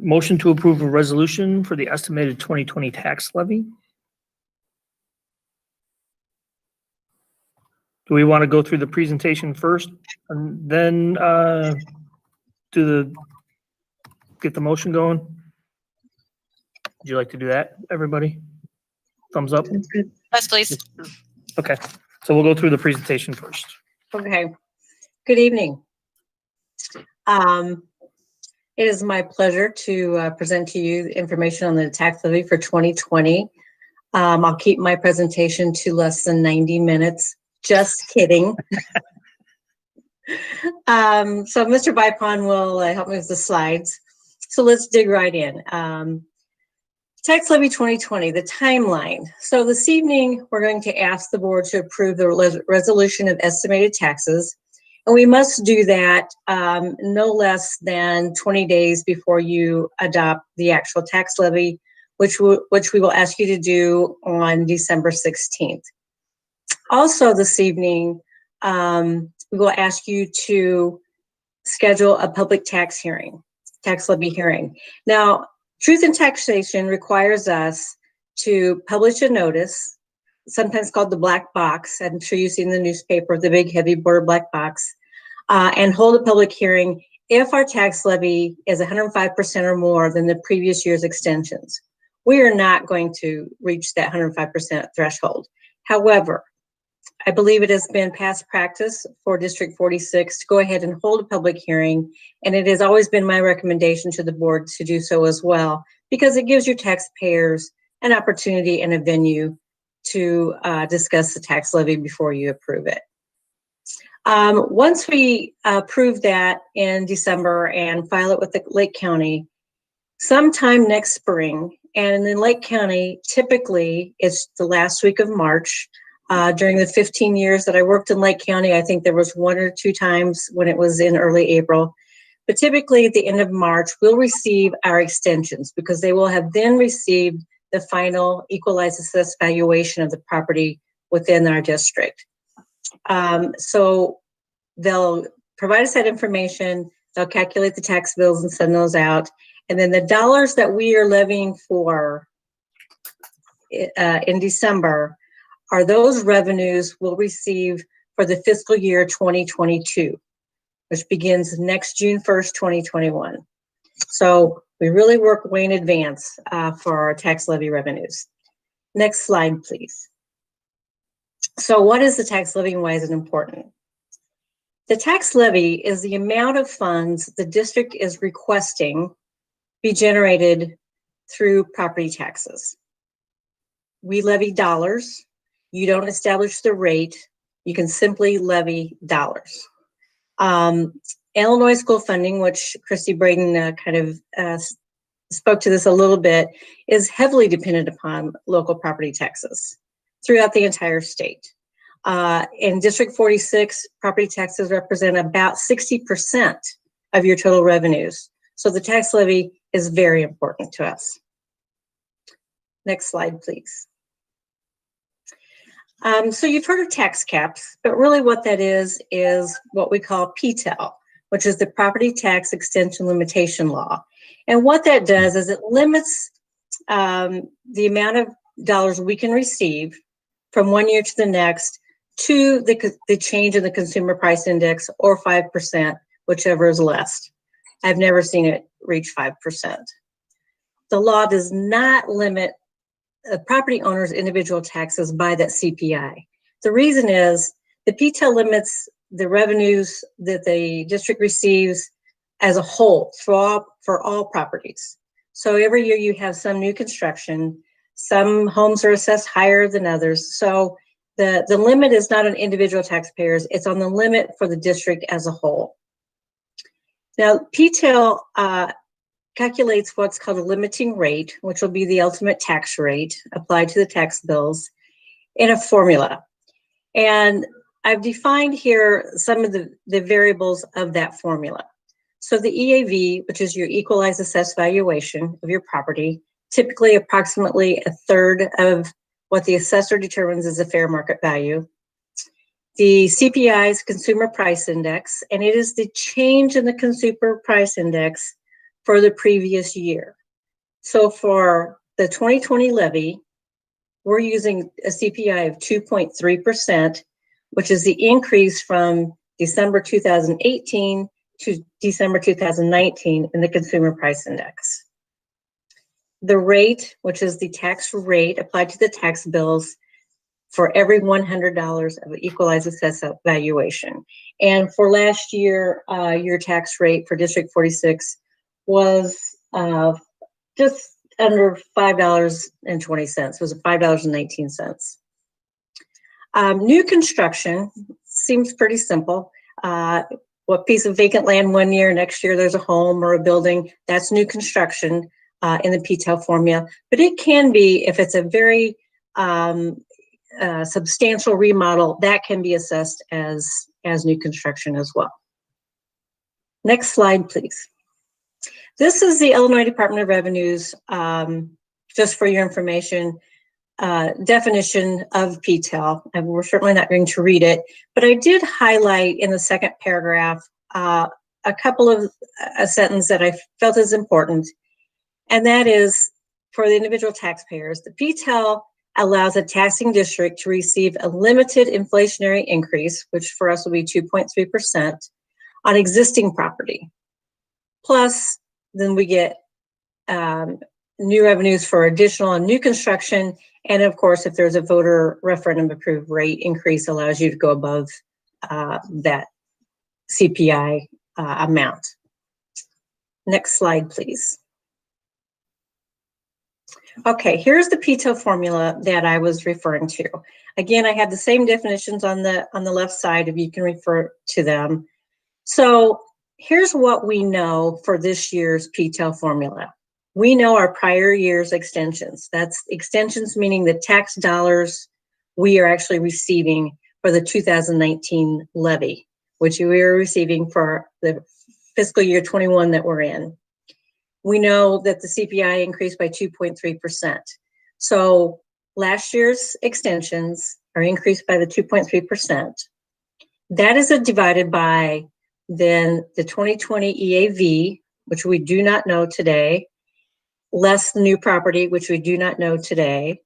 motion to approve a resolution for the estimated 2020 tax levy. Do we want to go through the presentation first and then get the motion going? Would you like to do that, everybody? Thumbs up? Yes, please. Okay, so we'll go through the presentation first. Okay. Good evening. It is my pleasure to present to you the information on the tax levy for 2020. I'll keep my presentation to less than 90 minutes. Just kidding. So Mr. Vipon will help me with the slides. So let's dig right in. Tax levy 2020, the timeline. So this evening, we're going to ask the board to approve the resolution of estimated taxes. And we must do that no less than 20 days before you adopt the actual tax levy, which we will ask you to do on December 16th. Also this evening, we will ask you to schedule a public tax levy hearing. Now, Truth in Taxation requires us to publish a notice, sometimes called the black box. I'm sure you've seen the newspaper, the big heavy border black box, and hold a public hearing if our tax levy is 105% or more than the previous year's extensions. We are not going to reach that 105% threshold. However, I believe it has been past practice for District 46 to go ahead and hold a public hearing, and it has always been my recommendation to the board to do so as well, because it gives your taxpayers an opportunity and a venue to discuss the tax levy before you approve it. Once we approve that in December and file it with the Lake County, sometime next spring, and in Lake County, typically it's the last week of March. During the 15 years that I worked in Lake County, I think there was 1 or 2 times when it was in early April. But typically at the end of March, we'll receive our extensions because they will have then received the final equalized assessed valuation of the property within our district. So they'll provide us that information, they'll calculate the tax bills and send those out. And then the dollars that we are levying for in December are those revenues we'll receive for the fiscal year 2022, which begins next June 1st, 2021. So we really work way in advance for our tax levy revenues. Next slide, please. So what is the tax levy and why is it important? The tax levy is the amount of funds the district is requesting be generated through property taxes. We levy dollars. You don't establish the rate. You can simply levy dollars. Illinois school funding, which Christy Braden kind of spoke to this a little bit, is heavily dependent upon local property taxes throughout the entire state. In District 46, property taxes represent about 60% of your total revenues. So the tax levy is very important to us. Next slide, please. So you've heard of tax caps, but really what that is what we call PTEL, which is the Property Tax Extension Limitation Law. And what that does is it limits the amount of dollars we can receive from one year to the next to the change in the consumer price index or 5%, whichever is less. I've never seen it reach 5%. The law does not limit a property owner's individual taxes by that CPI. The reason is the PTEL limits the revenues that the district receives as a whole for all properties. So every year you have some new construction, some homes are assessed higher than others. So the limit is not on individual taxpayers, it's on the limit for the district as a whole. Now, PTEL calculates what's called a limiting rate, which will be the ultimate tax rate applied to the tax bills in a formula. And I've defined here some of the variables of that formula. So the EAV, which is your equalized assessed valuation of your property, typically approximately a third of what the assessor determines is a fair market value. The CPI's Consumer Price Index, and it is the change in the Consumer Price Index for the previous year. So for the 2020 levy, we're using a CPI of 2.3%, which is the increase from December 2018 to December 2019 in the Consumer Price Index. The rate, which is the tax rate applied to the tax bills for every $100 of equalized assessed valuation. And for last year, your tax rate for District 46 was just under $5.20. It was $5.19. New construction seems pretty simple. What piece of vacant land one year, next year there's a home or a building, that's new construction in the PTEL formula. But it can be, if it's a very substantial remodel, that can be assessed as new construction as well. Next slide, please. This is the Illinois Department of Revenue's, just for your information, definition of PTEL, and we're certainly not going to read it, but I did highlight in the second paragraph a couple of a sentence that I felt is important, and that is for the individual taxpayers, the PTEL allows a taxing district to receive a limited inflationary increase, which for us will be 2.3% on existing property. Plus, then we get new revenues for additional and new construction. And of course, if there's a voter referendum approved rate increase, allows you to go above that CPI amount. Next slide, please. Okay, here's the PTEL formula that I was referring to. Again, I have the same definitions on the left side if you can refer to them. So here's what we know for this year's PTEL formula. We know our prior year's extensions. That's extensions meaning the tax dollars we are actually receiving for the 2019 levy, which we are receiving for the fiscal year 21 that we're in. We know that the CPI increased by 2.3%. So last year's extensions are increased by the 2.3%. That is divided by then the 2020 EAV, which we do not know today, less the new property, which we do not know today.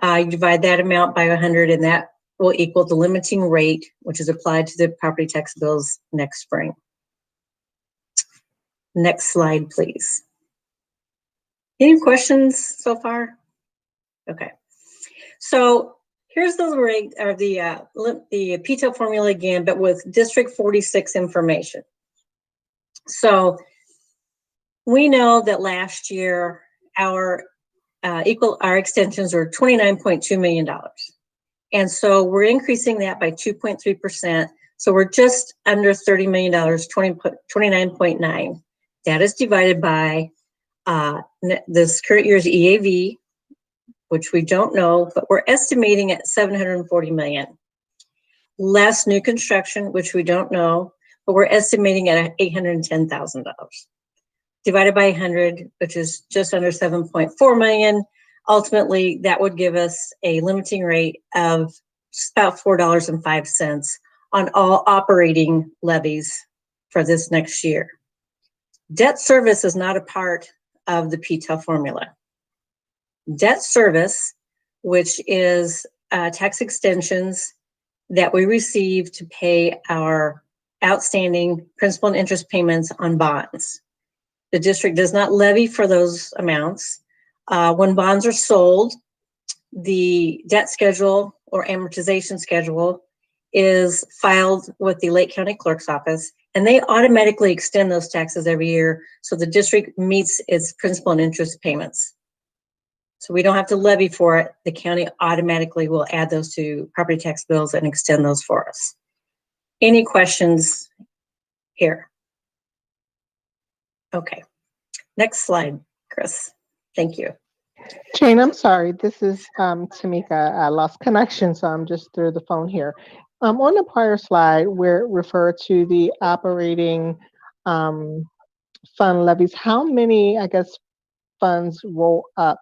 You divide that amount by 100, and that will equal the limiting rate, which is applied to the property tax bills next spring. Next slide, please. Any questions so far? Okay. So here's the rate, or the PTEL formula again, but with District 46 information. So we know that last year our extensions were $29.2 million. And so we're increasing that by 2.3%. So we're just under $30 million, 29.9. That is divided by this current year's EAV, which we don't know, but we're estimating at $740 million. Less new construction, which we don't know, but we're estimating at $810,000. Divided by 100, which is just under 7.4 million. Ultimately, that would give us a limiting rate of about $4.05 on all operating levies for this next year. Debt service is not a part of the PTEL formula. Debt service, which is tax extensions that we receive to pay our outstanding principal and interest payments on bonds. The district does not levy for those amounts. When bonds are sold, the debt schedule or amortization schedule is filed with the Lake County Clerk's Office, and they automatically extend those taxes every year so the district meets its principal and interest payments. So we don't have to levy for it. The county automatically will add those to property tax bills and extend those for us. Any questions here? Okay, next slide, Chris. Thank you. Jane, I'm sorry. This is Tamika. I lost connection, so I'm just through the phone here. On the prior slide, we're referred to the operating fund levies. How many, I guess, funds roll up?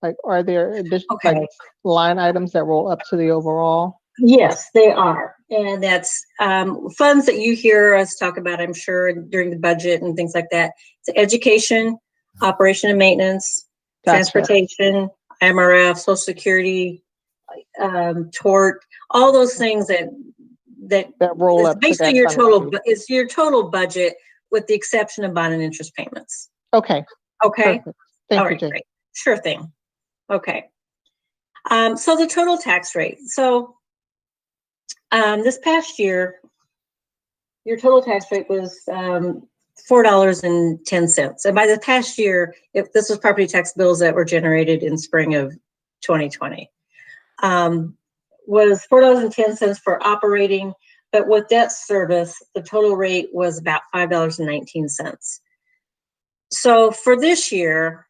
Like, are there additional like line items that roll up to the overall? Yes, they are. And that's funds that you hear us talk about, I'm sure, during the budget and things like that. It's education, operation and maintenance, transportation, MRF, Social Security, tort, all those things that roll up. Basically, your total budget, with the exception of bond and interest payments. Okay. Okay. Perfect. Thank you, Jane. Great. Sure thing. Okay. So the total tax rate. So this past year, your total tax rate was $4.10. And by the past year, if this was property tax bills that were generated in spring of 2020, was $4.10 for operating, but with debt service, the total rate was about $5.19. So for this year,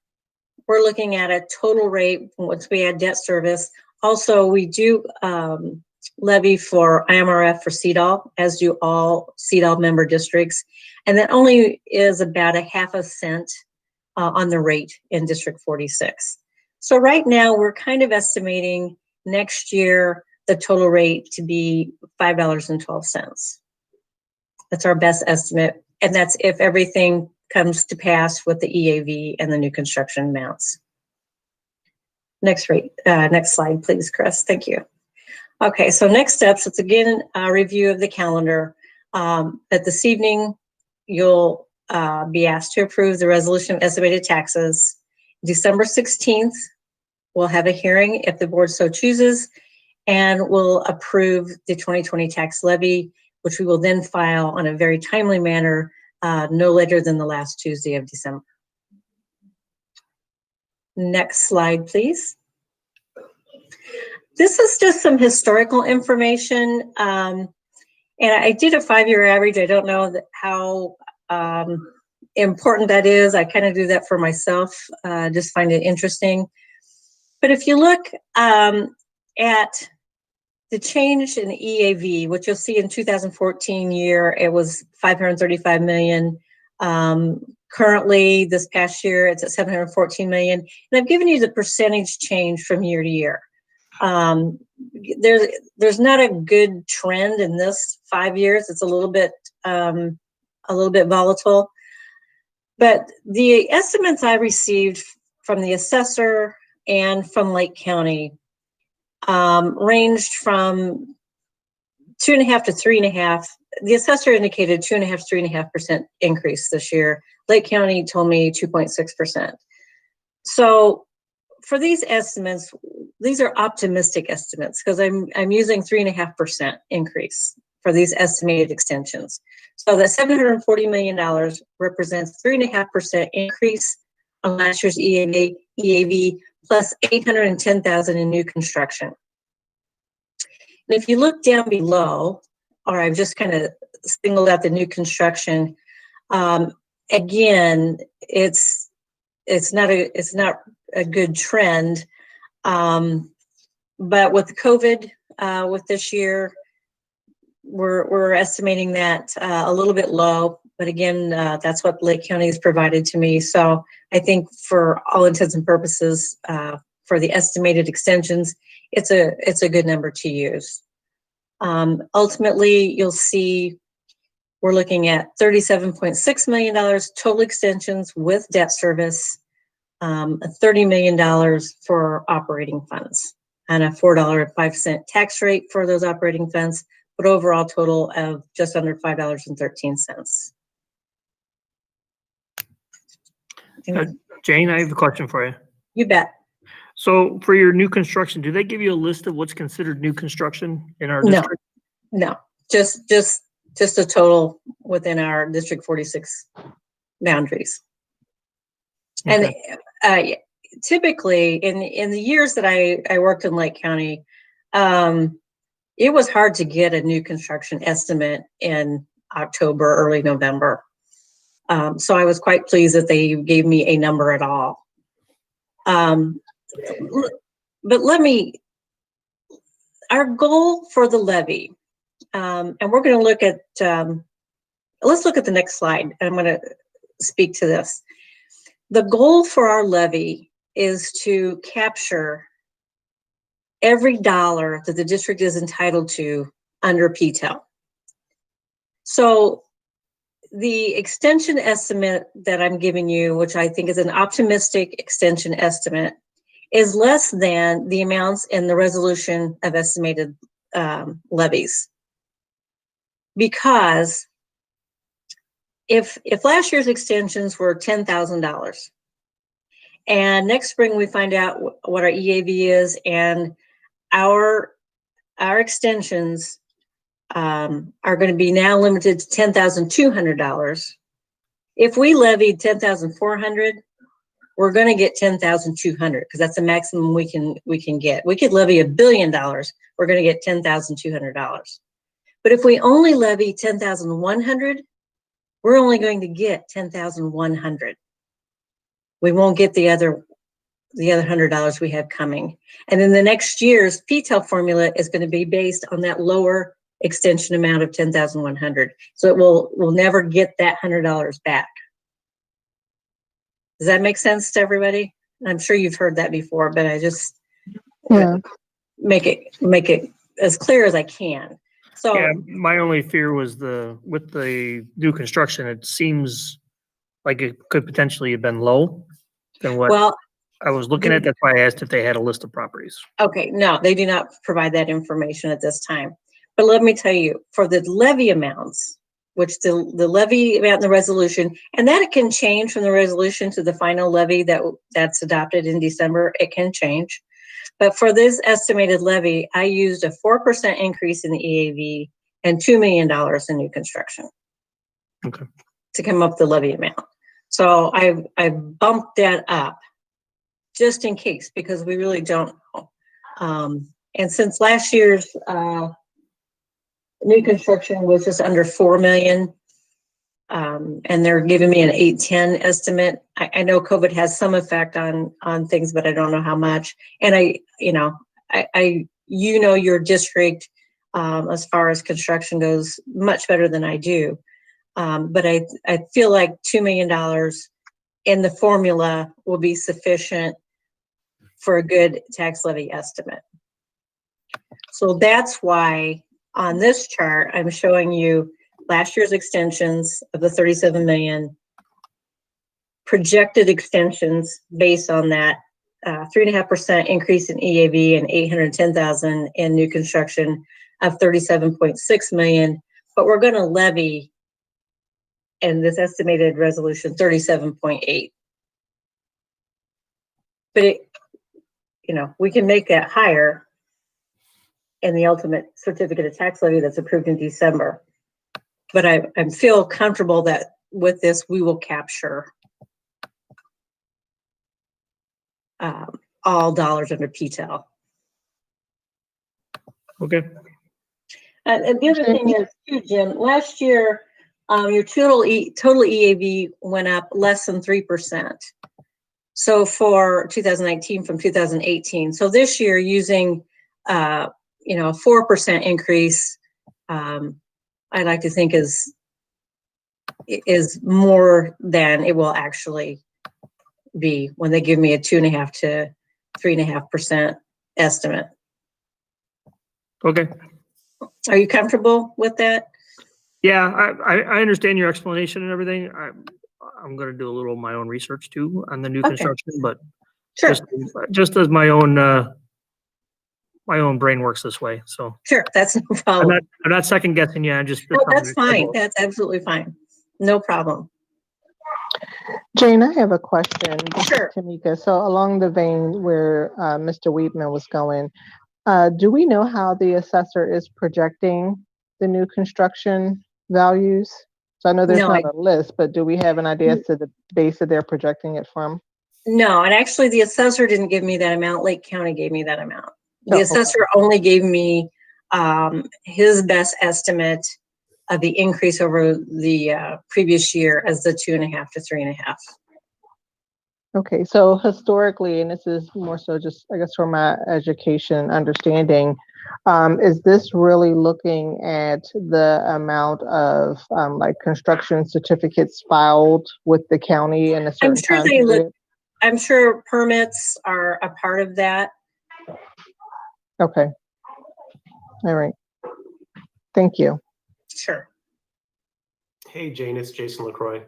we're looking at a total rate once we add debt service. Also, we do levy for IMRF for CDAL, as do all CDAL member districts. And that only is about a half a cent on the rate in District 46. So right now, we're kind of estimating next year the total rate to be $5.12. That's our best estimate. And that's if everything comes to pass with the EAV and the new construction amounts. Next slide, please, Chris. Thank you. Okay, so next steps, it's again a review of the calendar. At this evening, you'll be asked to approve the resolution of estimated taxes. December 16th, we'll have a hearing if the board so chooses, and we'll approve the 2020 tax levy, which we will then file on a very timely manner, no later than the last Tuesday of December. Next slide, please. This is just some historical information. And I did a 5-year average. I don't know how important that is. I kind of do that for myself, just find it interesting. But if you look at the change in EAV, which you'll see in 2014 year, it was 535 million. Currently, this past year, it's at 714 million. And I've given you the percentage change from year to year. There's not a good trend in this 5 years. It's a little bit volatile. But the estimates I received from the assessor and from Lake County ranged from 2.5 to 3.5. The assessor indicated 2.5 to 3.5% increase this year. Lake County told me 2.6%. So for these estimates, these are optimistic estimates because I'm using 3.5% increase for these estimated extensions. So that $740 million represents 3.5% increase on last year's EAV plus 810,000 in new construction. And if you look down below, or I've just kind of singled out the new construction, again, it's not a good trend. But with COVID, with this year, we're estimating that a little bit low. But again, that's what Lake County has provided to me. So I think for all intents and purposes, for the estimated extensions, it's a good number to use. Ultimately, you'll see we're looking at $37.6 million total extensions with debt service, $30 million for operating funds, and a $4.05 tax rate for those operating funds, but overall total of just under $5.13. Jane, I have a question for you. You bet. So for your new construction, do they give you a list of what's considered new construction in our district? No, just a total within our District 46 boundaries. Okay. And typically in the years that I worked in Lake County, it was hard to get a new construction estimate in October, early November. So I was quite pleased that they gave me a number at all. But our goal for the levy, and we're going to look at, let's look at the next slide. I'm going to speak to this. The goal for our levy is to capture every dollar that the district is entitled to under PTEL. So the extension estimate that I'm giving you, which I think is an optimistic extension estimate, is less than the amounts in the resolution of estimated levies. Because if last year's extensions were $10,000, and next spring we find out what our EAV is, and our extensions are going to be now limited to $10,200. If we levied $10,400, we're going to get $10,200 because that's the maximum we can get. We could levy $1 billion. We're going to get $10,200. But if we only levy $10,100, we're only going to get $10,100. We won't get the other $100 we have coming. And then the next year's PTEL formula is going to be based on that lower extension amount of $10,100. So it will never get that $100 back. Does that make sense to everybody? I'm sure you've heard that before, but I just make it as clear as I can. So yeah, my only fear was with the new construction, it seems like it could potentially have been low than what. Well, I was looking at, that's why I asked if they had a list of properties. Okay, no, they do not provide that information at this time. But let me tell you, for the levy amounts, which the levy amount in the resolution, and that it can change from the resolution to the final levy that's adopted in December, it can change. But for this estimated levy, I used a 4% increase in the EAV and $2 million in new construction. Okay. To come up the levy amount. So I bumped that up just in case, because we really don't know. And since last year's new construction was just under 4 million, and they're giving me an 810 estimate. I know COVID has some effect on things, but I don't know how much. And your district, as far as construction goes, much better than I do. But I feel like $2 million in the formula will be sufficient for a good tax levy estimate. So that's why on this chart, I'm showing you last year's extensions of the 37 million, projected extensions based on that 3.5% increase in EAV and 810,000 in new construction of 37.6 million, but we're going to levy in this estimated resolution 37.8. But we can make that higher in the ultimate certificate of tax levy that's approved in December. But I feel comfortable that with this, we will capture all dollars under PTEL. Okay. And the other thing is too, Jim, last year, your total EAV went up less than 3%. So for 2019 from 2018. So this year, using 4% increase, I'd like to think is more than it will actually be when they give me a 2.5 to 3.5% estimate. Okay. Are you comfortable with that? Yeah, I understand your explanation and everything. I'm going to do a little of my own research too on the new construction, but sure. just as my own brain works this way. So sure, that's no problem. I'm not second guessing you. I'm just. No, that's fine. That's absolutely fine. No problem. Jane, I have a question. Sure. Tamika. So along the vein where Mr. Weedman was going, do we know how the assessor is projecting the new construction values? So I know there's not a list, but do we have an idea as to the base that they're projecting it from? No, and actually the assessor didn't give me that amount. Lake County gave me that amount. The assessor only gave me his best estimate of the increase over the previous year as the 2.5 to 3.5. Okay, so historically, and this is more so just, I guess, for my education understanding, is this really looking at the amount of like construction certificates filed with the county in a certain time period? I'm sure permits are a part of that. Okay. All right. Thank you. Sure. Hey, Jane, it's Jason LaCroix.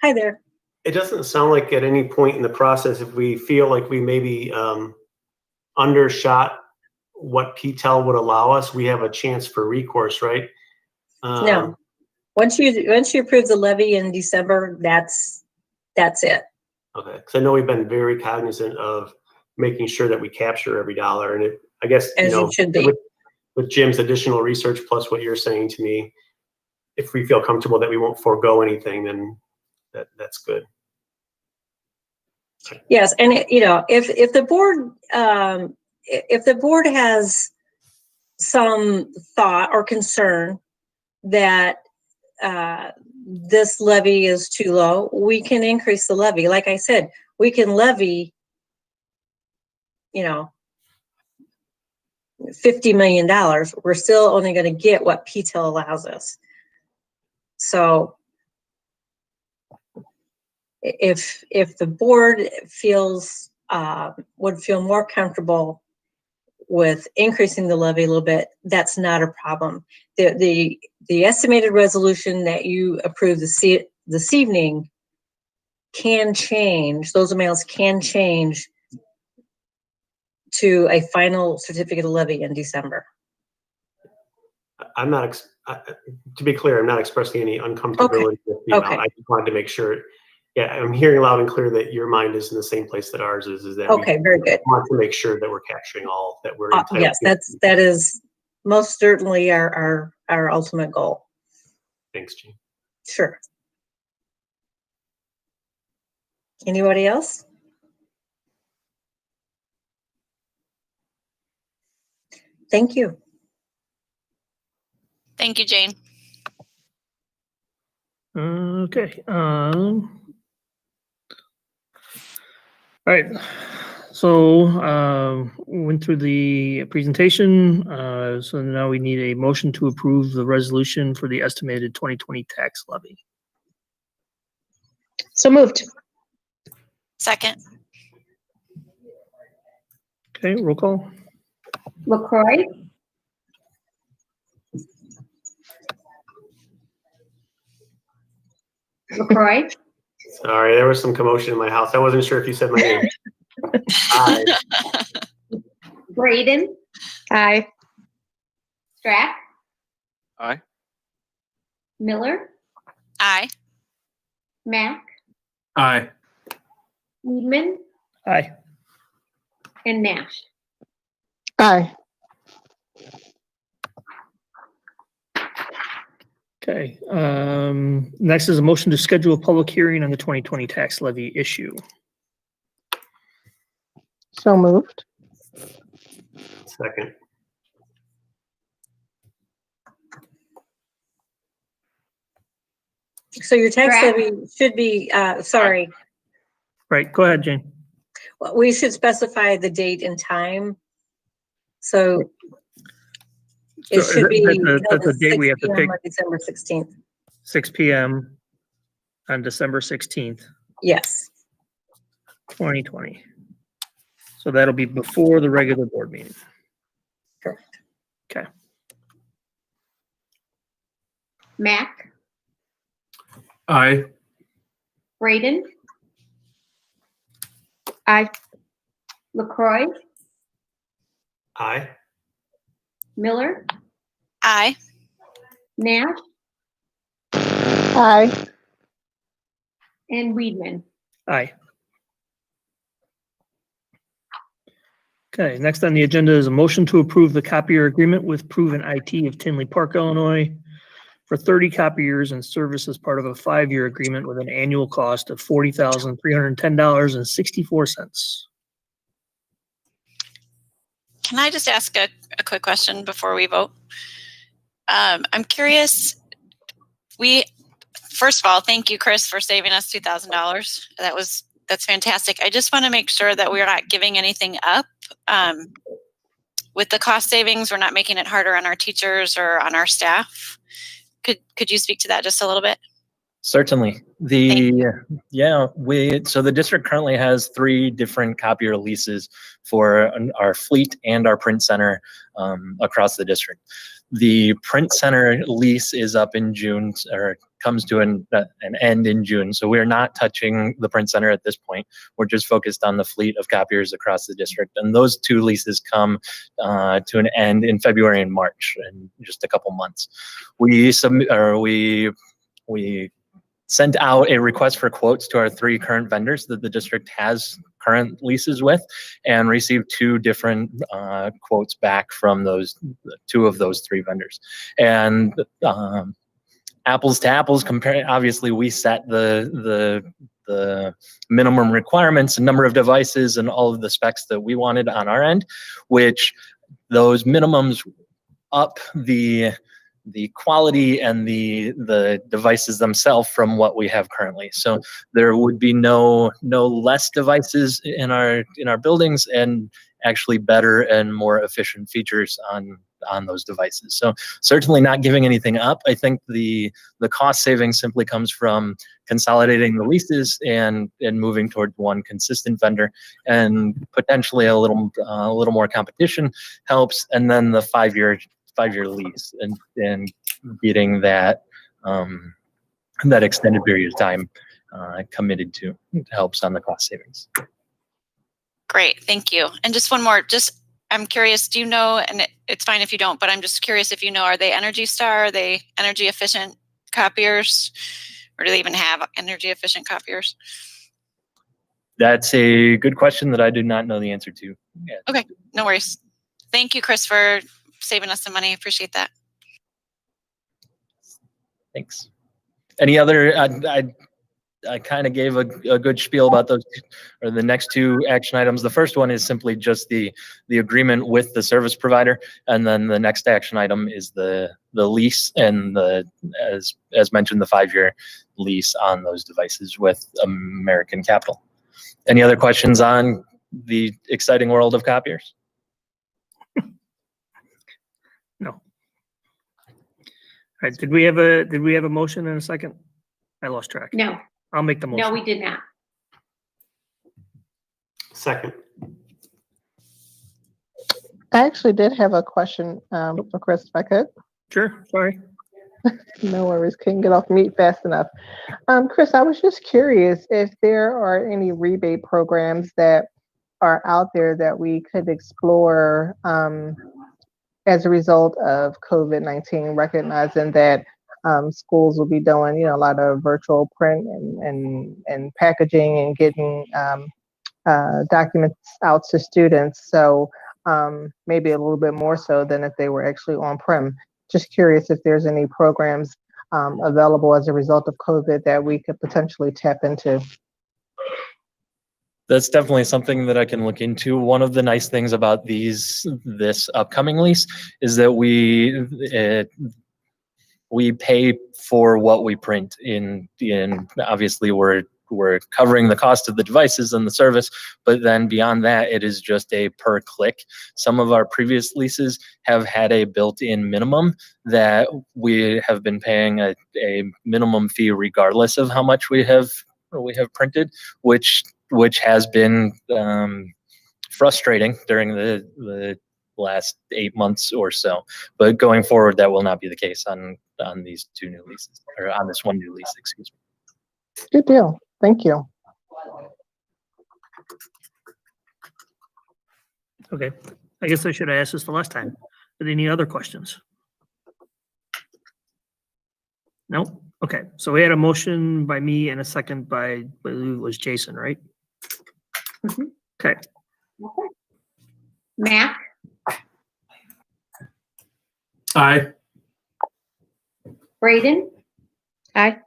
Hi there. It doesn't sound like at any point in the process, if we feel like we maybe undershot what PTEL would allow us, we have a chance for recourse, right? No. Once you approve the levy in December, that's it. Okay, because I know we've been very cognizant of making sure that we capture every dollar, and I guess it should be. With Jim's additional research plus what you're saying to me, if we feel comfortable that we won't forego anything, then that's good. Yes, and if the board has some thought or concern that this levy is too low, we can increase the levy. Like I said, we can levy, $50 million. We're still only going to get what PTEL allows us. So if the board would feel more comfortable with increasing the levy a little bit, that's not a problem. The estimated resolution that you approved this evening can change. Those amounts can change to a final certificate of levy in December. I'm not, to be clear, I'm not expressing any uncomfortability with the amount. Okay. I just wanted to make sure. Yeah, I'm hearing loud and clear that your mind is in the same place that ours is that Okay, very good. we want to make sure that we're capturing all that we're entitled Yes, to. that is most certainly our ultimate goal. Thanks, Jean. Sure. Anybody else? Thank you. Thank you, Jane. Okay. All right. So went through the presentation. So now we need a motion to approve the resolution for the estimated 2020 tax levy. So moved. Second. Okay, roll call. LaCroy, LaCroy, Sorry, there was some commotion in my house. I wasn't sure if you said my name. Aye. Braden, Aye. Strack, Aye. Miller, Aye. Mack, Aye. Weedman, Aye. and Nash. Aye. Okay. Next is a motion to schedule a public hearing on the 2020 tax levy issue. So moved. Second. So your tax Correct. levy should be, sorry, Right. Go ahead, Jane. we should specify the date and time. So it So should be that's held a at date we 6 have to p.m. pick. on December 16th. 6 p.m. on December 16th, Yes. 2020. So that'll be before the regular board meeting. Correct. Okay. Mack, Aye. Braden, Aye. LaCroy, Aye. Miller, Aye. Nash, Aye. and Weedman. Aye. Okay, next on the agenda is a motion to approve the copier agreement with Proven IT of Tinley Park, Illinois for 30 copiers and service as part of a 5-year agreement with an annual cost of $40,310.64. Can I just ask a quick question before we vote? I'm curious. First of all, thank you, Chris, for saving us $2,000. That's fantastic. I just want to make sure that we're not giving anything up. With the cost savings, we're not making it harder on our teachers or on our staff. Could you speak to that just a little bit? Certainly. So the district currently has 3 different copier leases for our fleet and our print center across the district. The print center lease is up in June, or comes to an end in June. So we're not touching the print center at this point. We're just focused on the fleet of copiers across the district. And those 2 leases come to an end in February and March, in just a couple months. We sent out a request for quotes to our 3 current vendors that the district has current leases with, and received 2 different quotes back from those 2 of those 3 vendors. And apples to apples, obviously we set the minimum requirements and number of devices and all of the specs that we wanted on our end, which those minimums up the quality and the devices themselves from what we have currently. So there would be no less devices in our buildings, and actually better and more efficient features on those devices. So certainly not giving anything up. I think the cost savings simply comes from consolidating the leases and moving towards one consistent vendor, and potentially a little more competition helps. And then the 5-year lease and getting that that extended period of time committed to helps on the cost savings. Great, thank you. And just one more, I'm curious, do you know, and it's fine if you don't, but I'm just curious if you know, are they Energy Star? Are they energy efficient copiers? Or do they even have energy efficient copiers? That's a good question that I do not know the answer to. Yeah. Okay, no worries. Thank you, Chris, for saving us some money. Appreciate that. Thanks. Any other, I kind of gave a good spiel about those, or the next two action items. The first one is simply just the agreement with the service provider, and then the next action item is the lease and as mentioned, the 5-year lease on those devices with American Capital. Any other questions on the exciting world of copiers? No. All right. Did we have a motion and a second? I lost track. No, I'll make the motion. no, we did not. Second. I actually did have a question for Chris, if I could. Sure. Sorry. No worries, couldn't get off mute fast enough. Chris, I was just curious if there are any rebate programs that are out there that we could explore as a result of COVID-19, recognizing that schools will be doing, a lot of virtual print and packaging and getting documents out to students. So maybe a little bit more so than if they were actually on-prem. Just curious if there's any programs available as a result of COVID that we could potentially tap into. That's definitely something that I can look into. One of the nice things about this upcoming lease is that we pay for what we print in obviously we're covering the cost of the devices and the service, but then beyond that, it is just a per click. Some of our previous leases have had a built-in minimum that we have been paying a minimum fee regardless of how much we have printed, which has been frustrating during the last 8 months or so. But going forward, that will not be the case on these two new leases, or on this one new lease, excuse me. Good deal. Thank you. Okay. I guess I should have asked this the last time. Are there any other questions? No? Okay. So we had a motion by me and a second by, I believe it was Jason, right? Mm-hmm. Okay. Okay. Mac, Aye. Braden, Aye.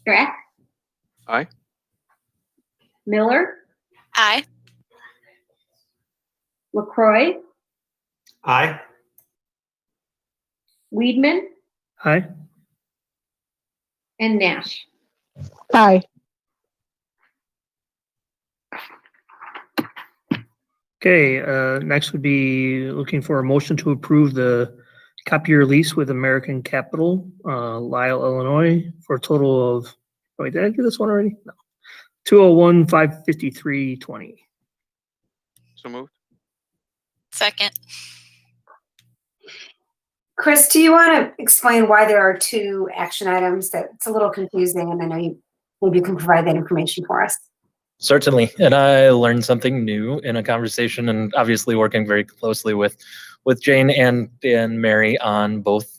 Drac, Aye. Miller, Aye. LaCroix, Aye. Weedman, Aye. and Nash. Aye. Okay, next would be looking for a motion to approve the copier lease with American Capital, Lisle, Illinois, for a total of, wait, did I do this one already? No. 201,553.20. So moved. Second. Chris, do you want to explain why there are two action items? That it's a little confusing, and I know maybe you can provide that information for us. Certainly, and I learned something new in a conversation, and obviously working very closely with Jane and Mary on both,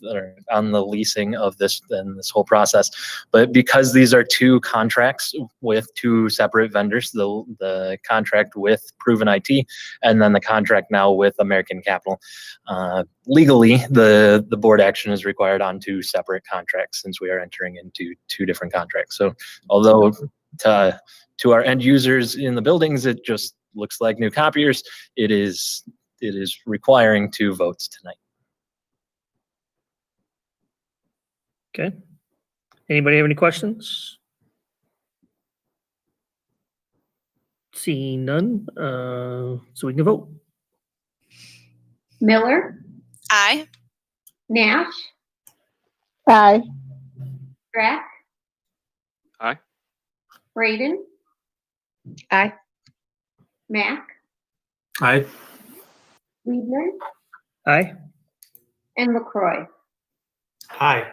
on the leasing of this and this whole process. But because these are two contracts with two separate vendors, the contract with Proven IT and then the contract now with American Capital, legally the board action is required on two separate contracts since we are entering into two different contracts. So although to our end users in the buildings, it just looks like new copiers, it is requiring 2 votes tonight. Okay. Anybody have any questions? Seeing none, so we can vote. Miller, Aye. Nash, Aye. Drac, Aye. Braden, Aye. Mac, Aye. Weedman, Aye. and LaCroix. Aye.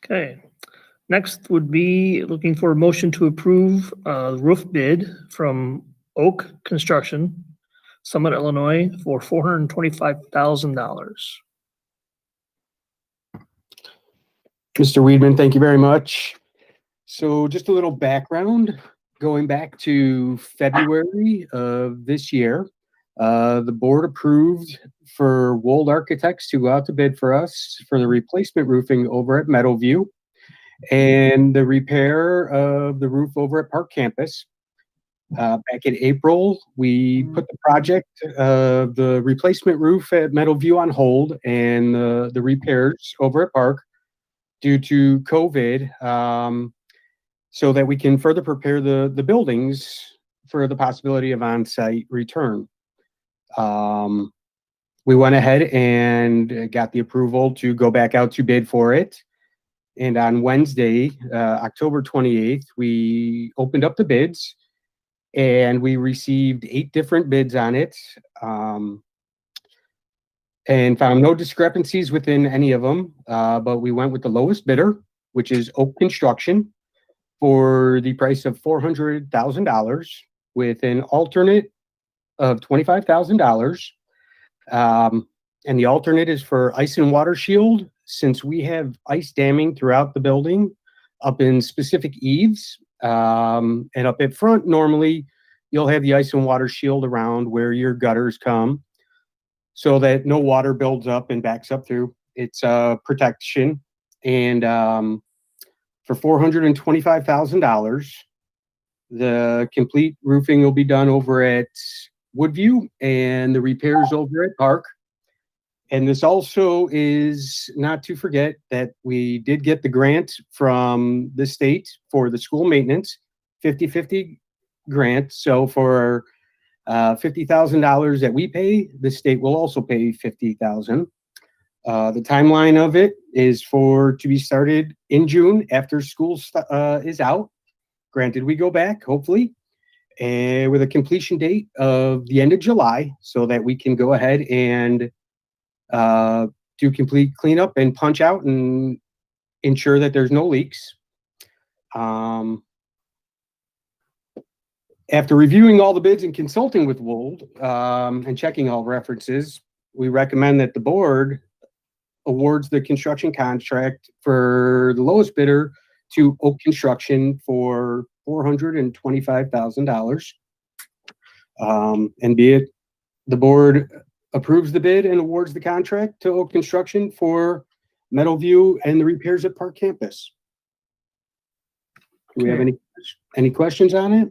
Okay. Next would be looking for a motion to approve roof bid from Oak Construction, Summit, Illinois, for $425,000. Mr. Weedman, thank you very much. So just a little background, going back to February of this year, the board approved for Wold Architects to go out to bid for us for the replacement roofing over at Meadowview and the repair of the roof over at Park Campus. Back in April, we put the project, the replacement roof at Meadowview on hold and the repairs over at Park due to COVID, so that we can further prepare the buildings for the possibility of on-site return. We went ahead and got the approval to go back out to bid for it. And on Wednesday, October 28th, we opened up the bids and we received 8 different bids on it, and found no discrepancies within any of them. But we went with the lowest bidder, which is Oak Construction, for the price of $400,000 with an alternate of $25,000. And the alternate is for ice and water shield, since we have ice damming throughout the building up in specific eaves. And up at front, normally you'll have the ice and water shield around where your gutters come so that no water builds up and backs up through. It's protection. And for $425,000, the complete roofing will be done over at Woodview and the repairs over at Park. And this also is not to forget that we did get the grant from the state for the school maintenance, 50-50 grant. So for $50,000 that we pay, the state will also pay $50,000. The timeline of it is to be started in June after school is out. Granted, we go back, hopefully, and with a completion date of the end of July so that we can go ahead and do complete cleanup and punch out and ensure that there's no leaks. After reviewing all the bids and consulting with Wold and checking all references, we recommend that the board awards the construction contract for the lowest bidder to Oak Construction for $425,000. And be it the board approves the bid and awards the contract to Oak Construction for Meadowview and the repairs at Park Campus. Do we have any questions on it?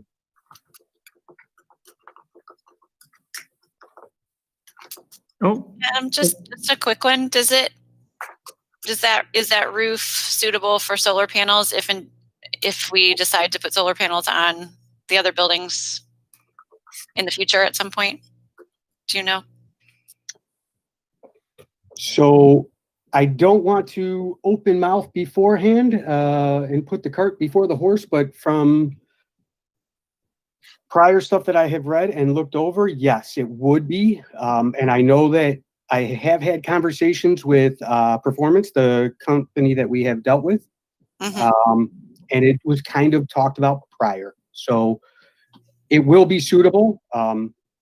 Oh, Just a quick one. Is that roof suitable for solar panels if we decide to put solar panels on the other buildings in the future at some point? Do you know? So I don't want to open mouth beforehand and put the cart before the horse, but from prior stuff that I have read and looked over, yes, it would be. And I know that I have had conversations with Performance, the company that we have dealt with. And it was kind of talked about prior. So it will be suitable.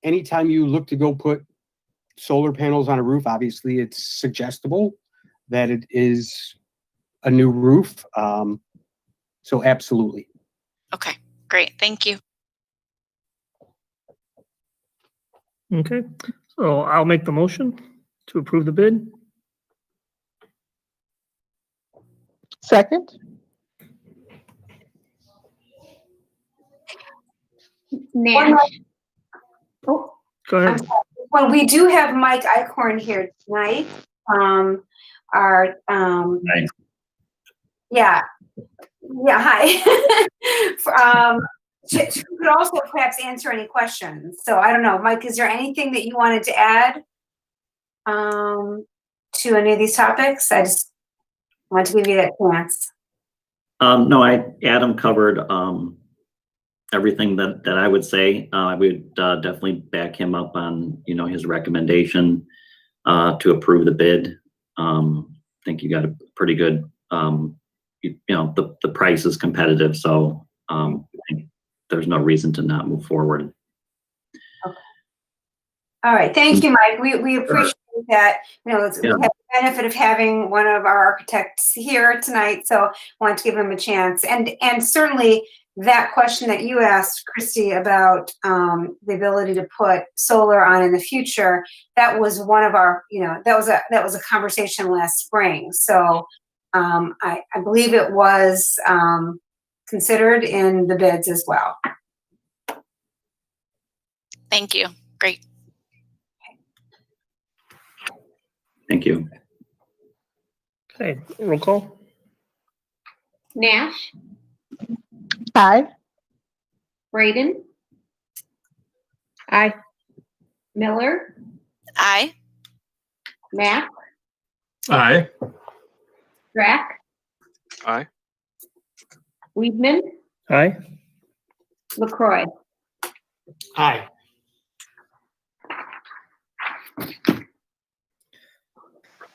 Anytime you look to go put solar panels on a roof, obviously it's suggestible that it is a new roof. So absolutely. Okay, great. Thank you. okay. So I'll make the motion to approve the bid. Second. Nash. Oh, Go I'm ahead. sorry. Well, we do have Mike Eichhorn here tonight. Our yeah, hi. Who could also perhaps answer any questions. So I don't know, Mike, is there anything that you wanted to add to any of these topics? I just want to give you that chance. No, Adam covered everything that I would say. I would definitely back him up on his recommendation to approve the bid. I think you got a pretty good the price is competitive. So I think there's no reason to not move forward. All right, thank you, Mike. We appreciate that. We have the benefit of having one of our architects here tonight, so I want to give him a chance. And certainly that question that you asked, Christy, about the ability to put solar on in the future, that was one of our, that was a conversation last spring. So I believe it was considered in the bids as well. Thank you. Great. Thank you. Okay, roll call. Nash, Aye. Braden, Aye. Miller, Aye. Matt, Aye. Drack, Aye. Weedman, Aye. LaCroix. Aye.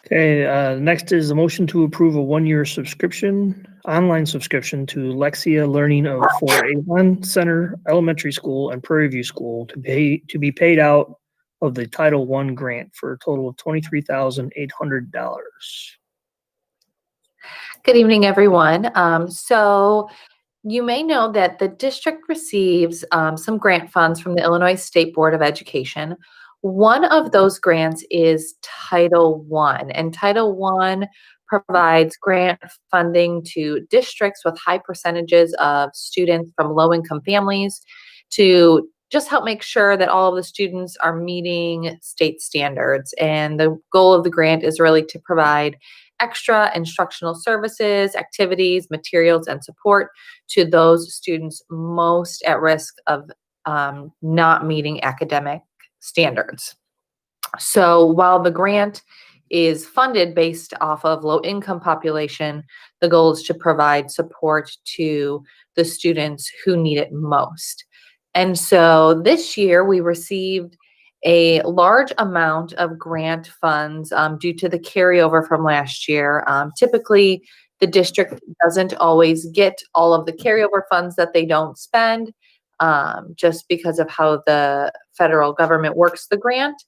Okay, next is a motion to approve a one-year online subscription to Lexia Learning for Avon Center Elementary School and Prairie View School to be paid out of the Title I grant for a total of $23,800. Good evening, everyone. So you may know that the district receives some grant funds from the Illinois State Board of Education. One of those grants is Title I, and Title I provides grant funding to districts with high percentages of students from low-income families to just help make sure that all of the students are meeting state standards. And the goal of the grant is really to provide extra instructional services, activities, materials, and support to those students most at risk of not meeting academic standards. So while the grant is funded based off of low income population, the goal is to provide support to the students who need it most. And so this year we received a large amount of grant funds due to the carryover from last year. Typically, the district doesn't always get all of the carryover funds that they don't spend, just because of how the federal government works the grant.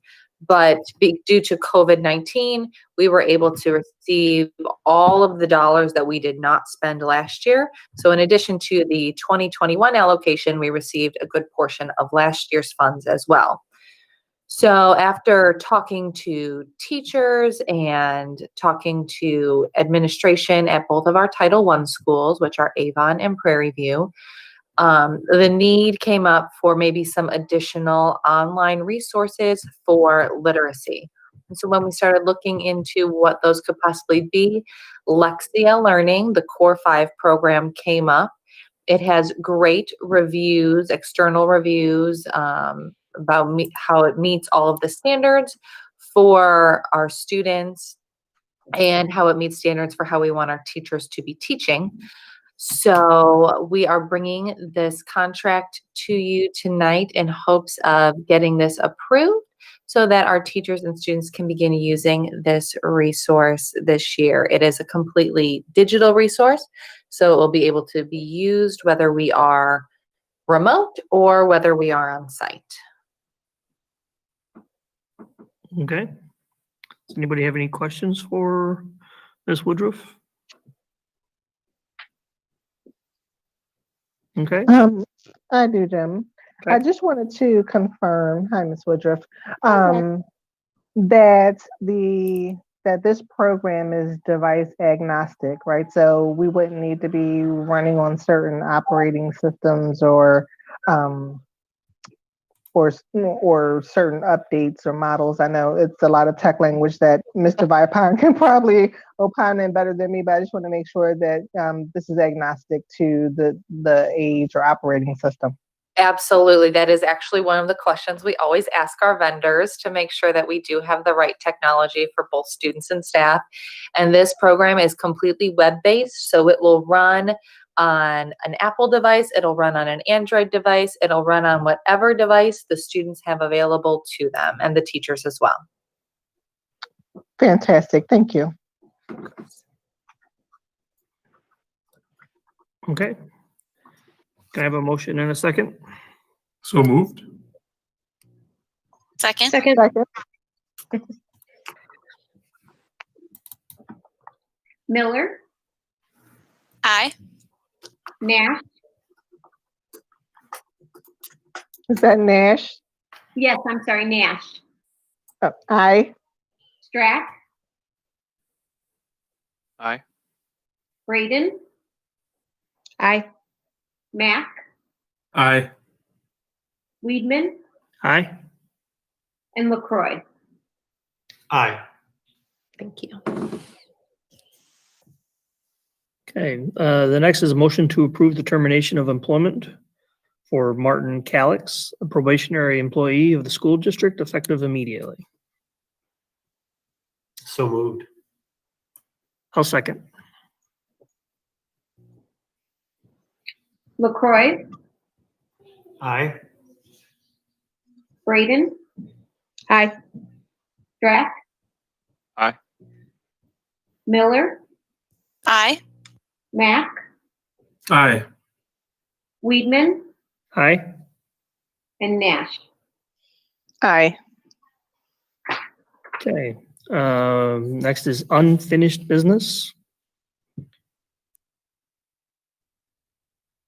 But due to COVID-19, we were able to receive all of the dollars that we did not spend last year. So in addition to the 2021 allocation, we received a good portion of last year's funds as well. So after talking to teachers and talking to administration at both of our Title I schools, which are Avon and Prairie View, the need came up for maybe some additional online resources for literacy. And so when we started looking into what those could possibly be, Lexia Learning, the Core 5 program, came up. It has great reviews, external reviews, about how it meets all of the standards for our students and how it meets standards for how we want our teachers to be teaching. So we are bringing this contract to you tonight in hopes of getting this approved so that our teachers and students can begin using this resource this year. It is a completely digital resource, so it will be able to be used whether we are remote or whether we are on site. Okay. Does anybody have any questions for Ms. Woodruff? Okay. I do, Jim. Okay. I just wanted to confirm, hi, Ms. Woodruff, that this program is device agnostic, right? So we wouldn't need to be running on certain operating systems or certain updates or models. I know it's a lot of tech language that Mr. Vipon can probably opine in better than me, but I just want to make sure that this is agnostic to the age or operating system. Absolutely. That is actually one of the questions we always ask our vendors to make sure that we do have the right technology for both students and staff. And this program is completely web-based, so it will run on an Apple device, it'll run on an Android device, it'll run on whatever device the students have available to them and the teachers as well. Fantastic. Thank you. Okay. Can I have a motion and a second? So moved. Second. Second. Miller, Aye. Nash, Is that Nash? yes, I'm sorry, Nash, Oh, aye. Strack, Aye. Braden, Aye. Mack, Aye. Weedman, Aye. and LaCroy. Aye. Thank you. Okay, the next is a motion to approve the termination of employment for Martin Calix, a probationary employee of the school district, effective immediately. So moved. I'll second. LaCroy, Aye. Braden, Aye. Strack, Aye. Miller, Aye. Mack, Aye. Weedman, Aye. and Nash. Aye. Okay, next is unfinished business.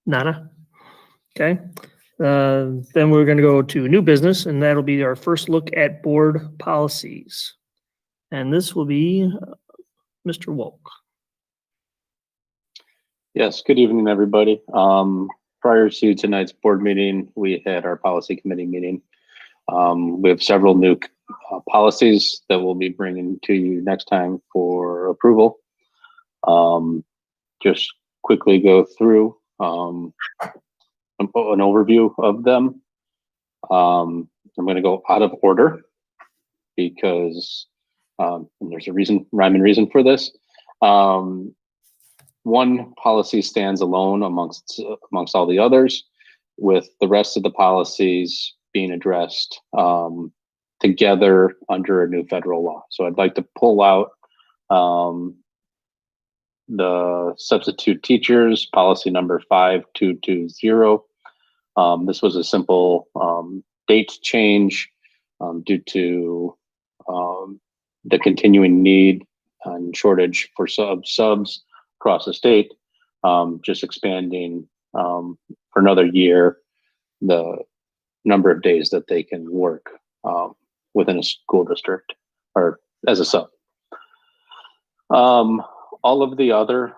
Nada. Okay, then we're gonna go to new business, and that'll be our first look at board policies. And this will be Mr. Wolk. Yes, good evening, everybody. Prior to tonight's board meeting, we had our policy committee meeting. We have several new policies that we'll be bringing to you next time for approval. Just quickly go through an overview of them. I'm going to go out of order because and there's a rhyme and reason for this. One policy stands alone amongst all the others, with the rest of the policies being addressed together under a new federal law. So I'd like to pull out the substitute teachers policy number 5220. This was a simple date change due to the continuing need and shortage for subs across the state, just expanding for another year the number of days that they can work within a school district or as a sub. All of the other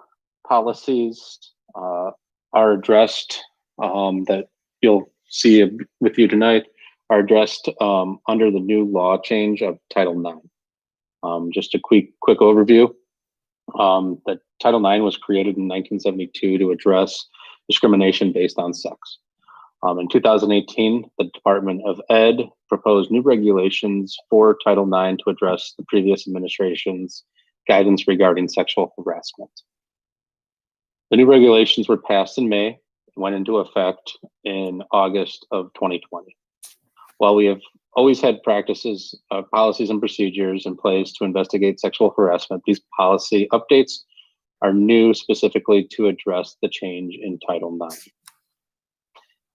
policies are addressed that you'll see with you tonight are addressed under the new law change of Title IX. Just a quick overview. That Title IX was created in 1972 to address discrimination based on sex. In 2018, the Department of Ed proposed new regulations for Title IX to address the previous administration's guidance regarding sexual harassment. The new regulations were passed in May and went into effect in August of 2020. While we have always had practices, policies, and procedures in place to investigate sexual harassment, these policy updates are new specifically to address the change in Title IX.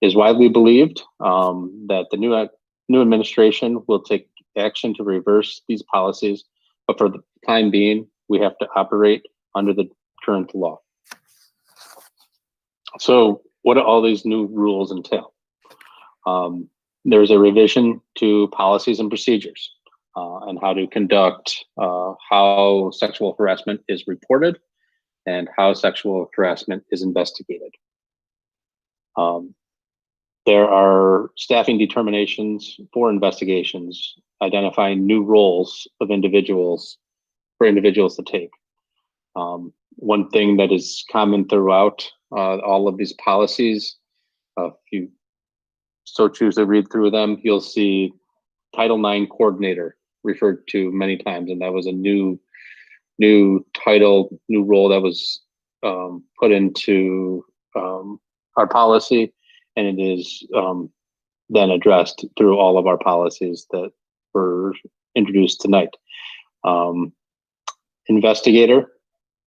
It is widely believed that the new administration will take action to reverse these policies, but for the time being, we have to operate under the current law. So what do all these new rules entail? There's a revision to policies and procedures on how to conduct how sexual harassment is reported and how sexual harassment is investigated. There are staffing determinations for investigations, identifying new roles of individuals for individuals to take. One thing that is common throughout all of these policies, if you so choose to read through them, you'll see Title IX coordinator referred to many times, and that was a new title, new role that was put into our policy, and it is then addressed through all of our policies that were introduced tonight. Investigator,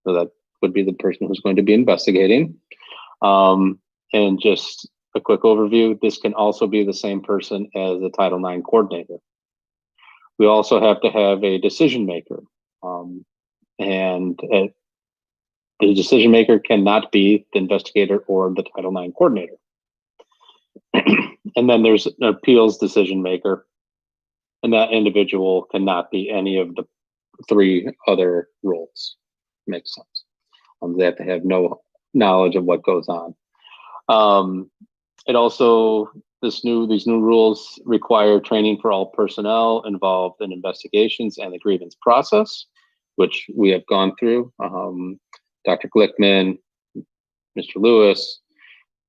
so that would be the person who's going to be investigating. And just a quick overview, this can also be the same person as the Title IX coordinator. We also have to have a decision maker. The decision maker cannot be the investigator or the Title IX coordinator. And then there's an appeals decision maker, and that individual cannot be any of the 3 other roles. Makes sense. They have to have no knowledge of what goes on. It also, these new rules require training for all personnel involved in investigations and the grievance process, which we have gone through. Dr. Glickman, Mr. Lewis,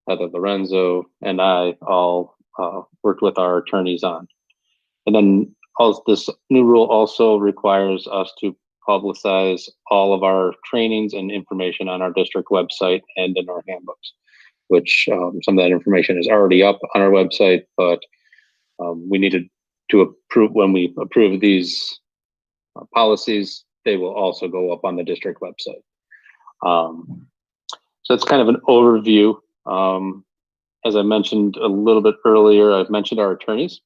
Heather Lorenzo, and I all worked with our attorneys on. And then this new rule also requires us to publicize all of our trainings and information on our district website and in our handbooks, which some of that information is already up on our website, but we needed to approve, when we approve these policies, they will also go up on the district website. So that's kind of an overview. As I mentioned a little bit earlier, I've mentioned our attorneys.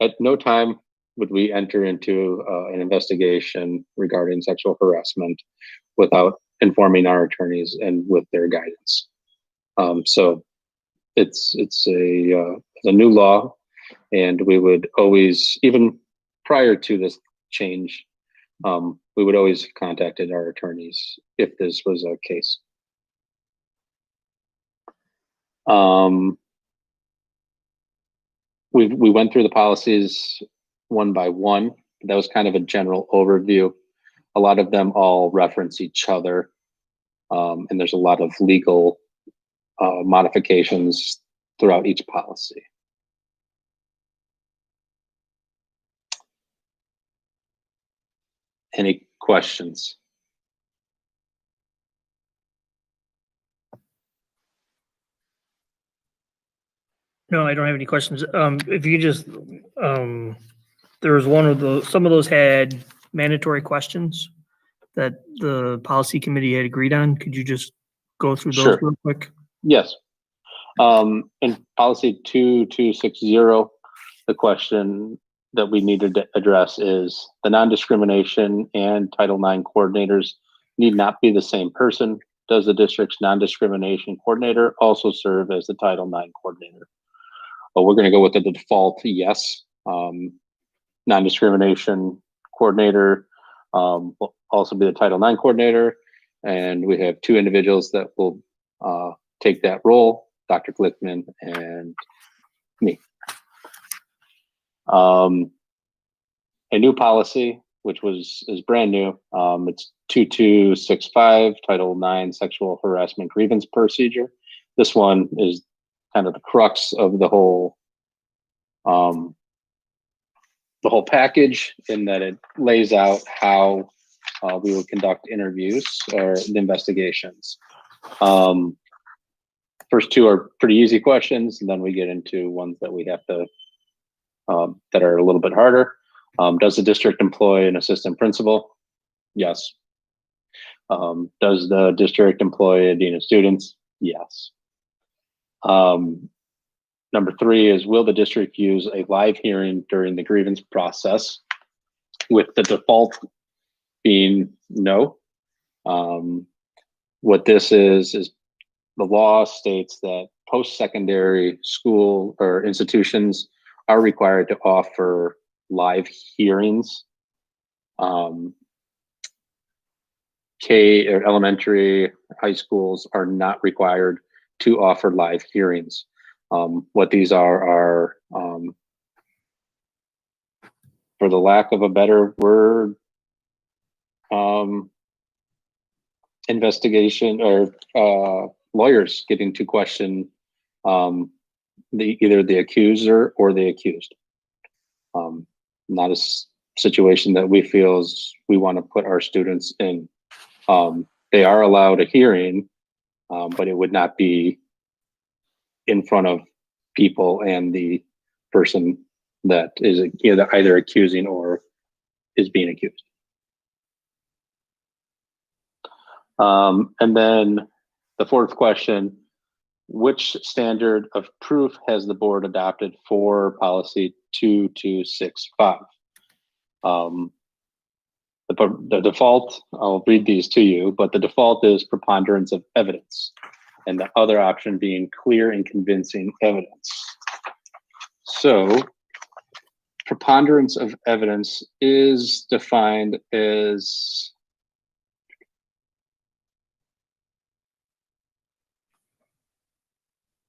At no time would we enter into an investigation regarding sexual harassment without informing our attorneys and with their guidance. So it's a new law, and we would always, even prior to this change, we would always contacted our attorneys if this was a case. We went through the policies one by one. That was kind of a general overview. A lot of them all reference each other, and there's a lot of legal modifications throughout each policy. Any questions? No, I don't have any questions. If you just, there was some of those had mandatory questions that the policy committee had agreed on. Could you just go through those real quick? Yes. In policy 2260, the question that we needed to address is the non-discrimination and Title IX coordinators need not be the same person. Does the district's non-discrimination coordinator also serve as the Title IX coordinator? Well, we're going to go with the default yes. Non-discrimination coordinator will also be the Title IX coordinator, and we have 2 individuals that will take that role, Dr. Glickman and me. A new policy, which is brand new, it's 2265, Title IX Sexual Harassment Grievance Procedure. This one is kind of the crux of the whole package, in that it lays out how we would conduct interviews or the investigations. First 2 are pretty easy questions, and then we get into ones that we have to that are a little bit harder. Does the district employ an assistant principal? Yes. Does the district employ a dean of students? Yes. Number 3 is, will the district use a live hearing during the grievance process? With the default being no. What this is the law states that post-secondary school or institutions are required to offer live hearings. K or elementary, high schools are not required to offer live hearings. What these are for the lack of a better word, investigation or lawyers getting to question either the accuser or the accused. Not a situation that we feel we want to put our students in. They are allowed a hearing, but it would not be in front of people and the person that is either accusing or is being accused. And then the 4th question, which standard of proof has the board adopted for policy 2265? The default, I'll read these to you, but the default is preponderance of evidence, and the other option being clear and convincing evidence. So preponderance of evidence is defined as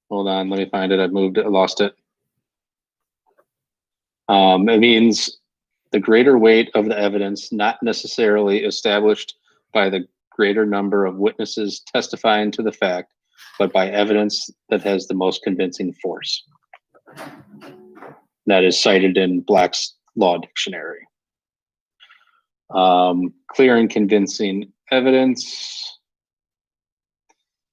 hold on, let me find it. I moved it, I lost it. It means the greater weight of the evidence, not necessarily established by the greater number of witnesses testifying to the fact, but by evidence that has the most convincing force. That is cited in Black's Law Dictionary. Clear and convincing evidence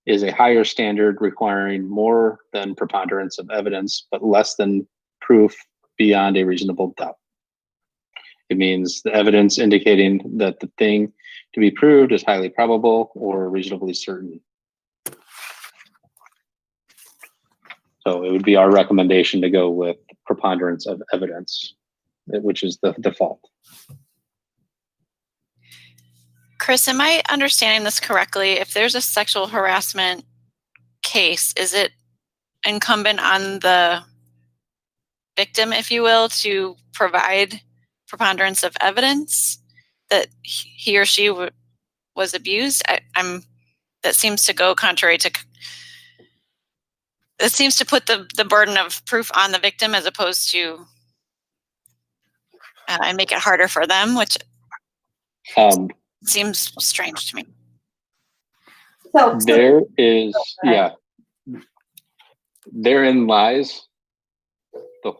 is a higher standard requiring more than preponderance of evidence, but less than proof beyond a reasonable doubt. It means the evidence indicating that the thing to be proved is highly probable or reasonably certain. So it would be our recommendation to go with preponderance of evidence, which is the default. Chris, am I understanding this correctly? If there's a sexual harassment case, is it incumbent on the victim, if you will, to provide preponderance of evidence that he or she was abused? That seems to go contrary to. It seems to put the burden of proof on the victim as opposed to and make it harder for them, which seems strange to me. So there is, yeah, therein lies the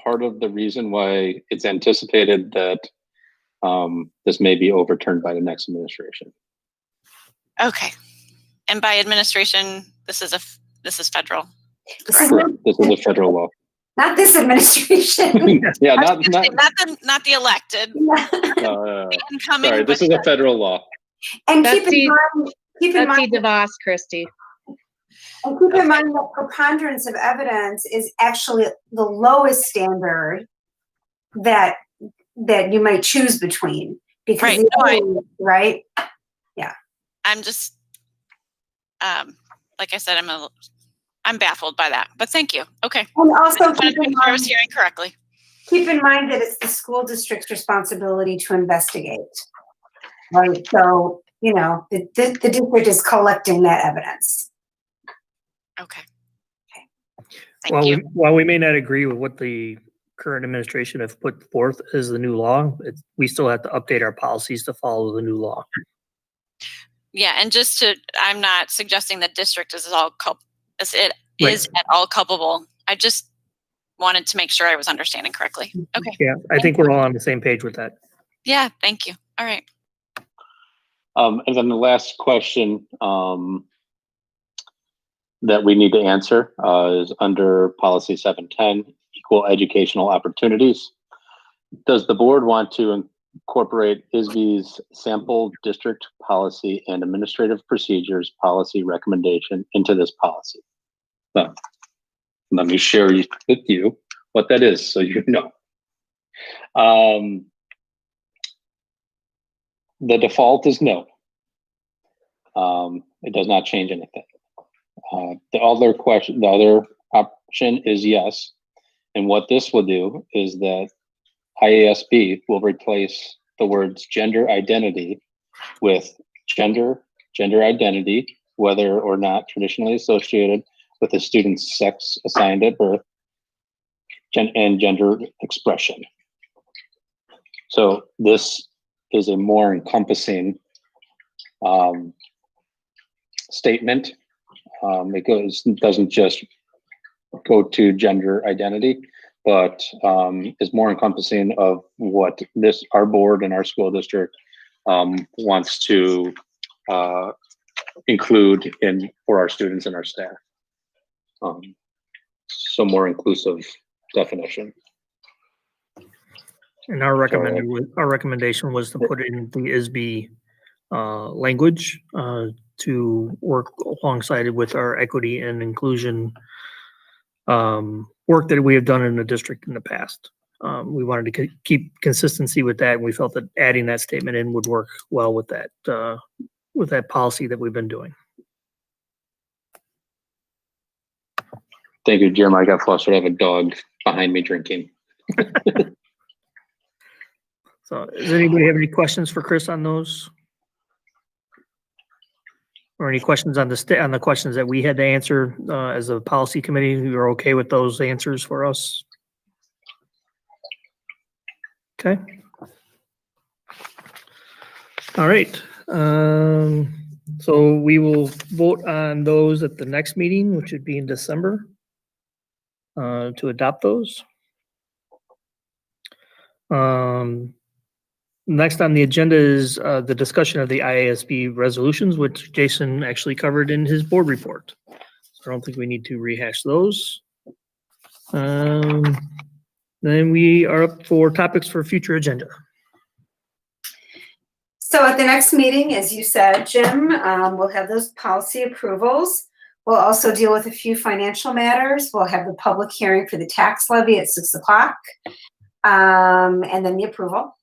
part of the reason why it's anticipated that this may be overturned by the next administration. Okay, and by administration, this is federal. Correct. This is a federal law. Not this administration. Yeah, not the elected. The incoming. Sorry, this is a federal law. And keep in mind, DeVos, Christy. And keep in mind that preponderance of evidence is actually the lowest standard that you might choose between, because right? Yeah. I'm just like I said, I'm baffled by that, but thank you. Okay. And also I was hearing correctly. Keep in mind that it's the school district's responsibility to investigate. Right. So, the district is collecting that evidence. Okay. While we may not agree with what the current administration have put forth as the new law, we still have to update our policies to follow the new law. Yeah, and I'm not suggesting that district is at all culpable. I just wanted to make sure I was understanding correctly. Okay. Yeah, I think we're all on the same page with that. Yeah, thank you. All right. And then the last question that we need to answer is under policy 710, equal educational opportunities. Does the board want to incorporate ISB's sample district policy and administrative procedures policy recommendation into this policy? So, let me share with you what that is so you know. The default is no. It does not change anything. The other option is yes. And what this will do is that IASB will replace the words gender identity with gender identity, whether or not traditionally associated with a student's sex assigned at birth, and gender expression. So this is a more encompassing statement. It doesn't just go to gender identity, but is more encompassing of what our board and our school district wants to include for our students and our staff. So more inclusive definition. And our recommendation was to put in the ISB language to work alongside it with our equity and inclusion work that we have done in the district in the past. We wanted to keep consistency with that, and we felt that adding that statement in would work well with that policy that we've been doing. Thank you, Jim. I got flustered. I have a dog behind me drinking. So does anybody have any questions for Chris on those? Or any questions on the questions that we had to answer as a policy committee? You're okay with those answers for us? Okay. All right. So we will vote on those at the next meeting, which would be in December, to adopt those. Next on the agenda is the discussion of the IASB resolutions, which Jason actually covered in his board report. So I don't think we need to rehash those. Then we are up for topics for future agenda. So at the next meeting, as you said, Jim, we'll have those policy approvals. We'll also deal with a few financial matters. We'll have the public hearing for the tax levy at 6 o'clock, and then the approval.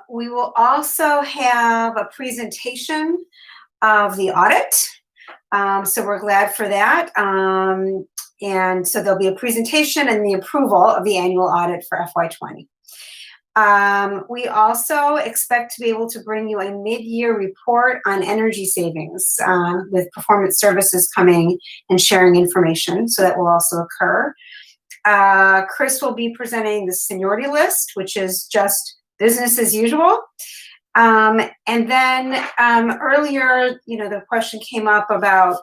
We will also have a presentation of the audit. So we're glad for that. And so there'll be a presentation and the approval of the annual audit for FY20. We also expect to be able to bring you a mid-year report on energy savings with performance services coming and sharing information. So that will also occur. Chris will be presenting the seniority list, which is just business as usual. And then earlier, the question came up about,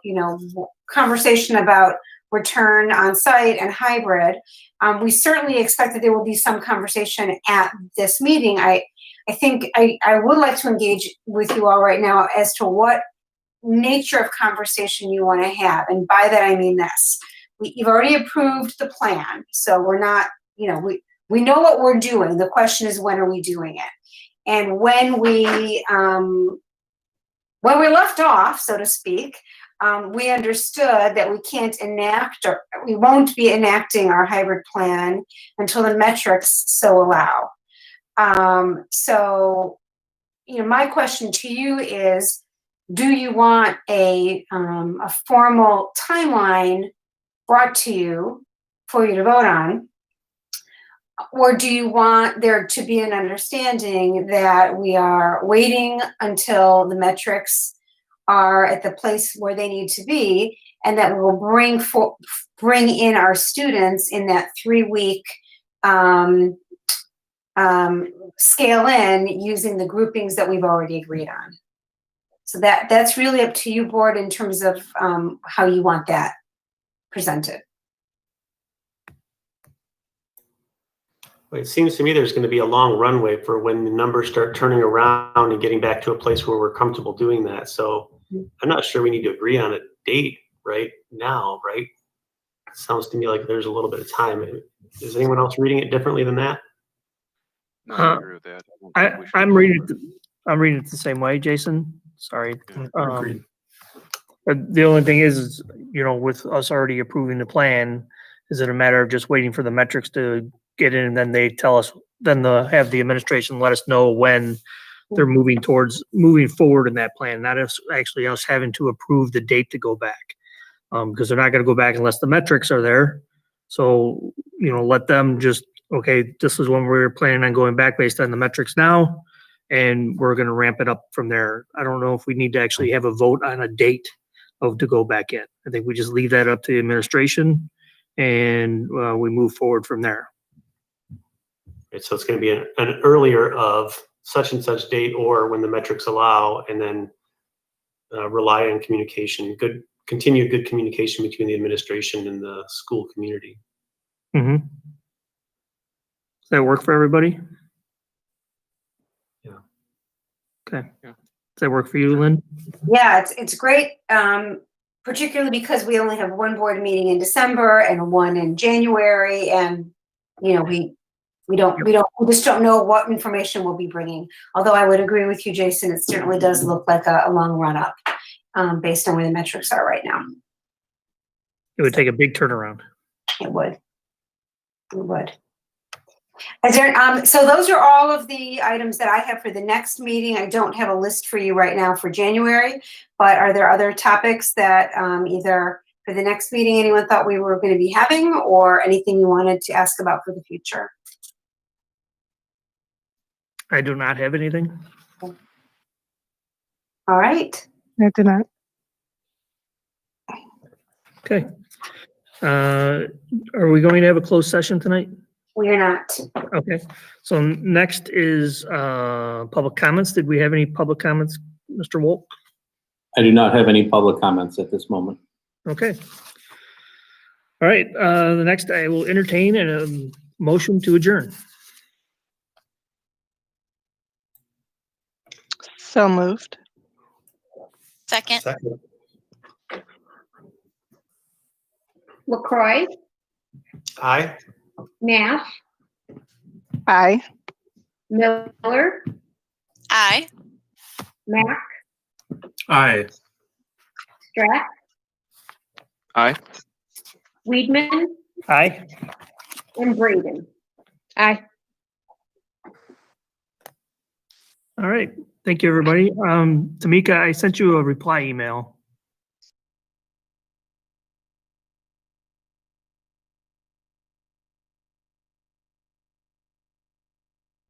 conversation about return on site and hybrid. We certainly expect that there will be some conversation at this meeting. I think I would like to engage with you all right now as to what nature of conversation you want to have. And by that, I mean this. You've already approved the plan. So we're not, we know what we're doing. The question is, when are we doing it? And when we left off, so to speak, we understood that we can't enact, or we won't be enacting our hybrid plan until the metrics so allow. So, my question to you is, do you want a formal timeline brought to you for you to vote on? Or do you want there to be an understanding that we are waiting until the metrics are at the place where they need to be, and that we will bring in our students in that 3-week scale in using the groupings that we've already agreed on? So that's really up to you, board, in terms of how you want that presented. It seems to me there's going to be a long runway for when the numbers start turning around and getting back to a place where we're comfortable doing that. So I'm not sure we need to agree on a date right now, right? It sounds to me like there's a little bit of time. Is anyone else reading it differently than that? No, I agree with that. I'm reading it the same way, Jason. Sorry. Agreed. The only thing is, with us already approving the plan, is it a matter of just waiting for the metrics to get in, and then they tell us, then they'll have the administration let us know when they're moving forward in that plan, not us actually having to approve the date to go back. Because they're not going to go back unless the metrics are there. So, let them just, okay, this is when we're planning on going back based on the metrics now, and we're going to ramp it up from there. I don't know if we need to actually have a vote on a date to go back in. I think we just leave that up to the administration, and we move forward from there. Right, so it's going to be an earlier of such and such date, or when the metrics allow, and then rely on communication, continued good communication between the administration and the school community. Mm-hmm. Does that work for everybody? Yeah. Okay. Yeah. Does that work for you, Lynn? Yeah, it's great, particularly because we only have one board meeting in December and one in January, and we We just don't know what information we'll be bringing. Although I would agree with you, Jason, it certainly does look like a long run up based on where the metrics are right now. It would take a big turnaround. It would. It would. Is there, so those are all of the items that I have for the next meeting. I don't have a list for you right now for January, but are there other topics that either for the next meeting anyone thought we were going to be having, or anything you wanted to ask about for the future? I do not have anything. All right. I do not. Okay. Are we going to have a closed session tonight? We are not. Okay. So next is public comments. Did we have any public comments, Mr. Wolk? I do not have any public comments at this moment. Okay. All right. The next I will entertain a motion to adjourn. So moved. Second. LaCroix, Aye. Nash, Aye. Miller, Aye. Mack, Aye. Strack, Aye. Weedman, Aye. and Braden. Aye. All right. Thank you, everybody. Tamika, I sent you a reply email.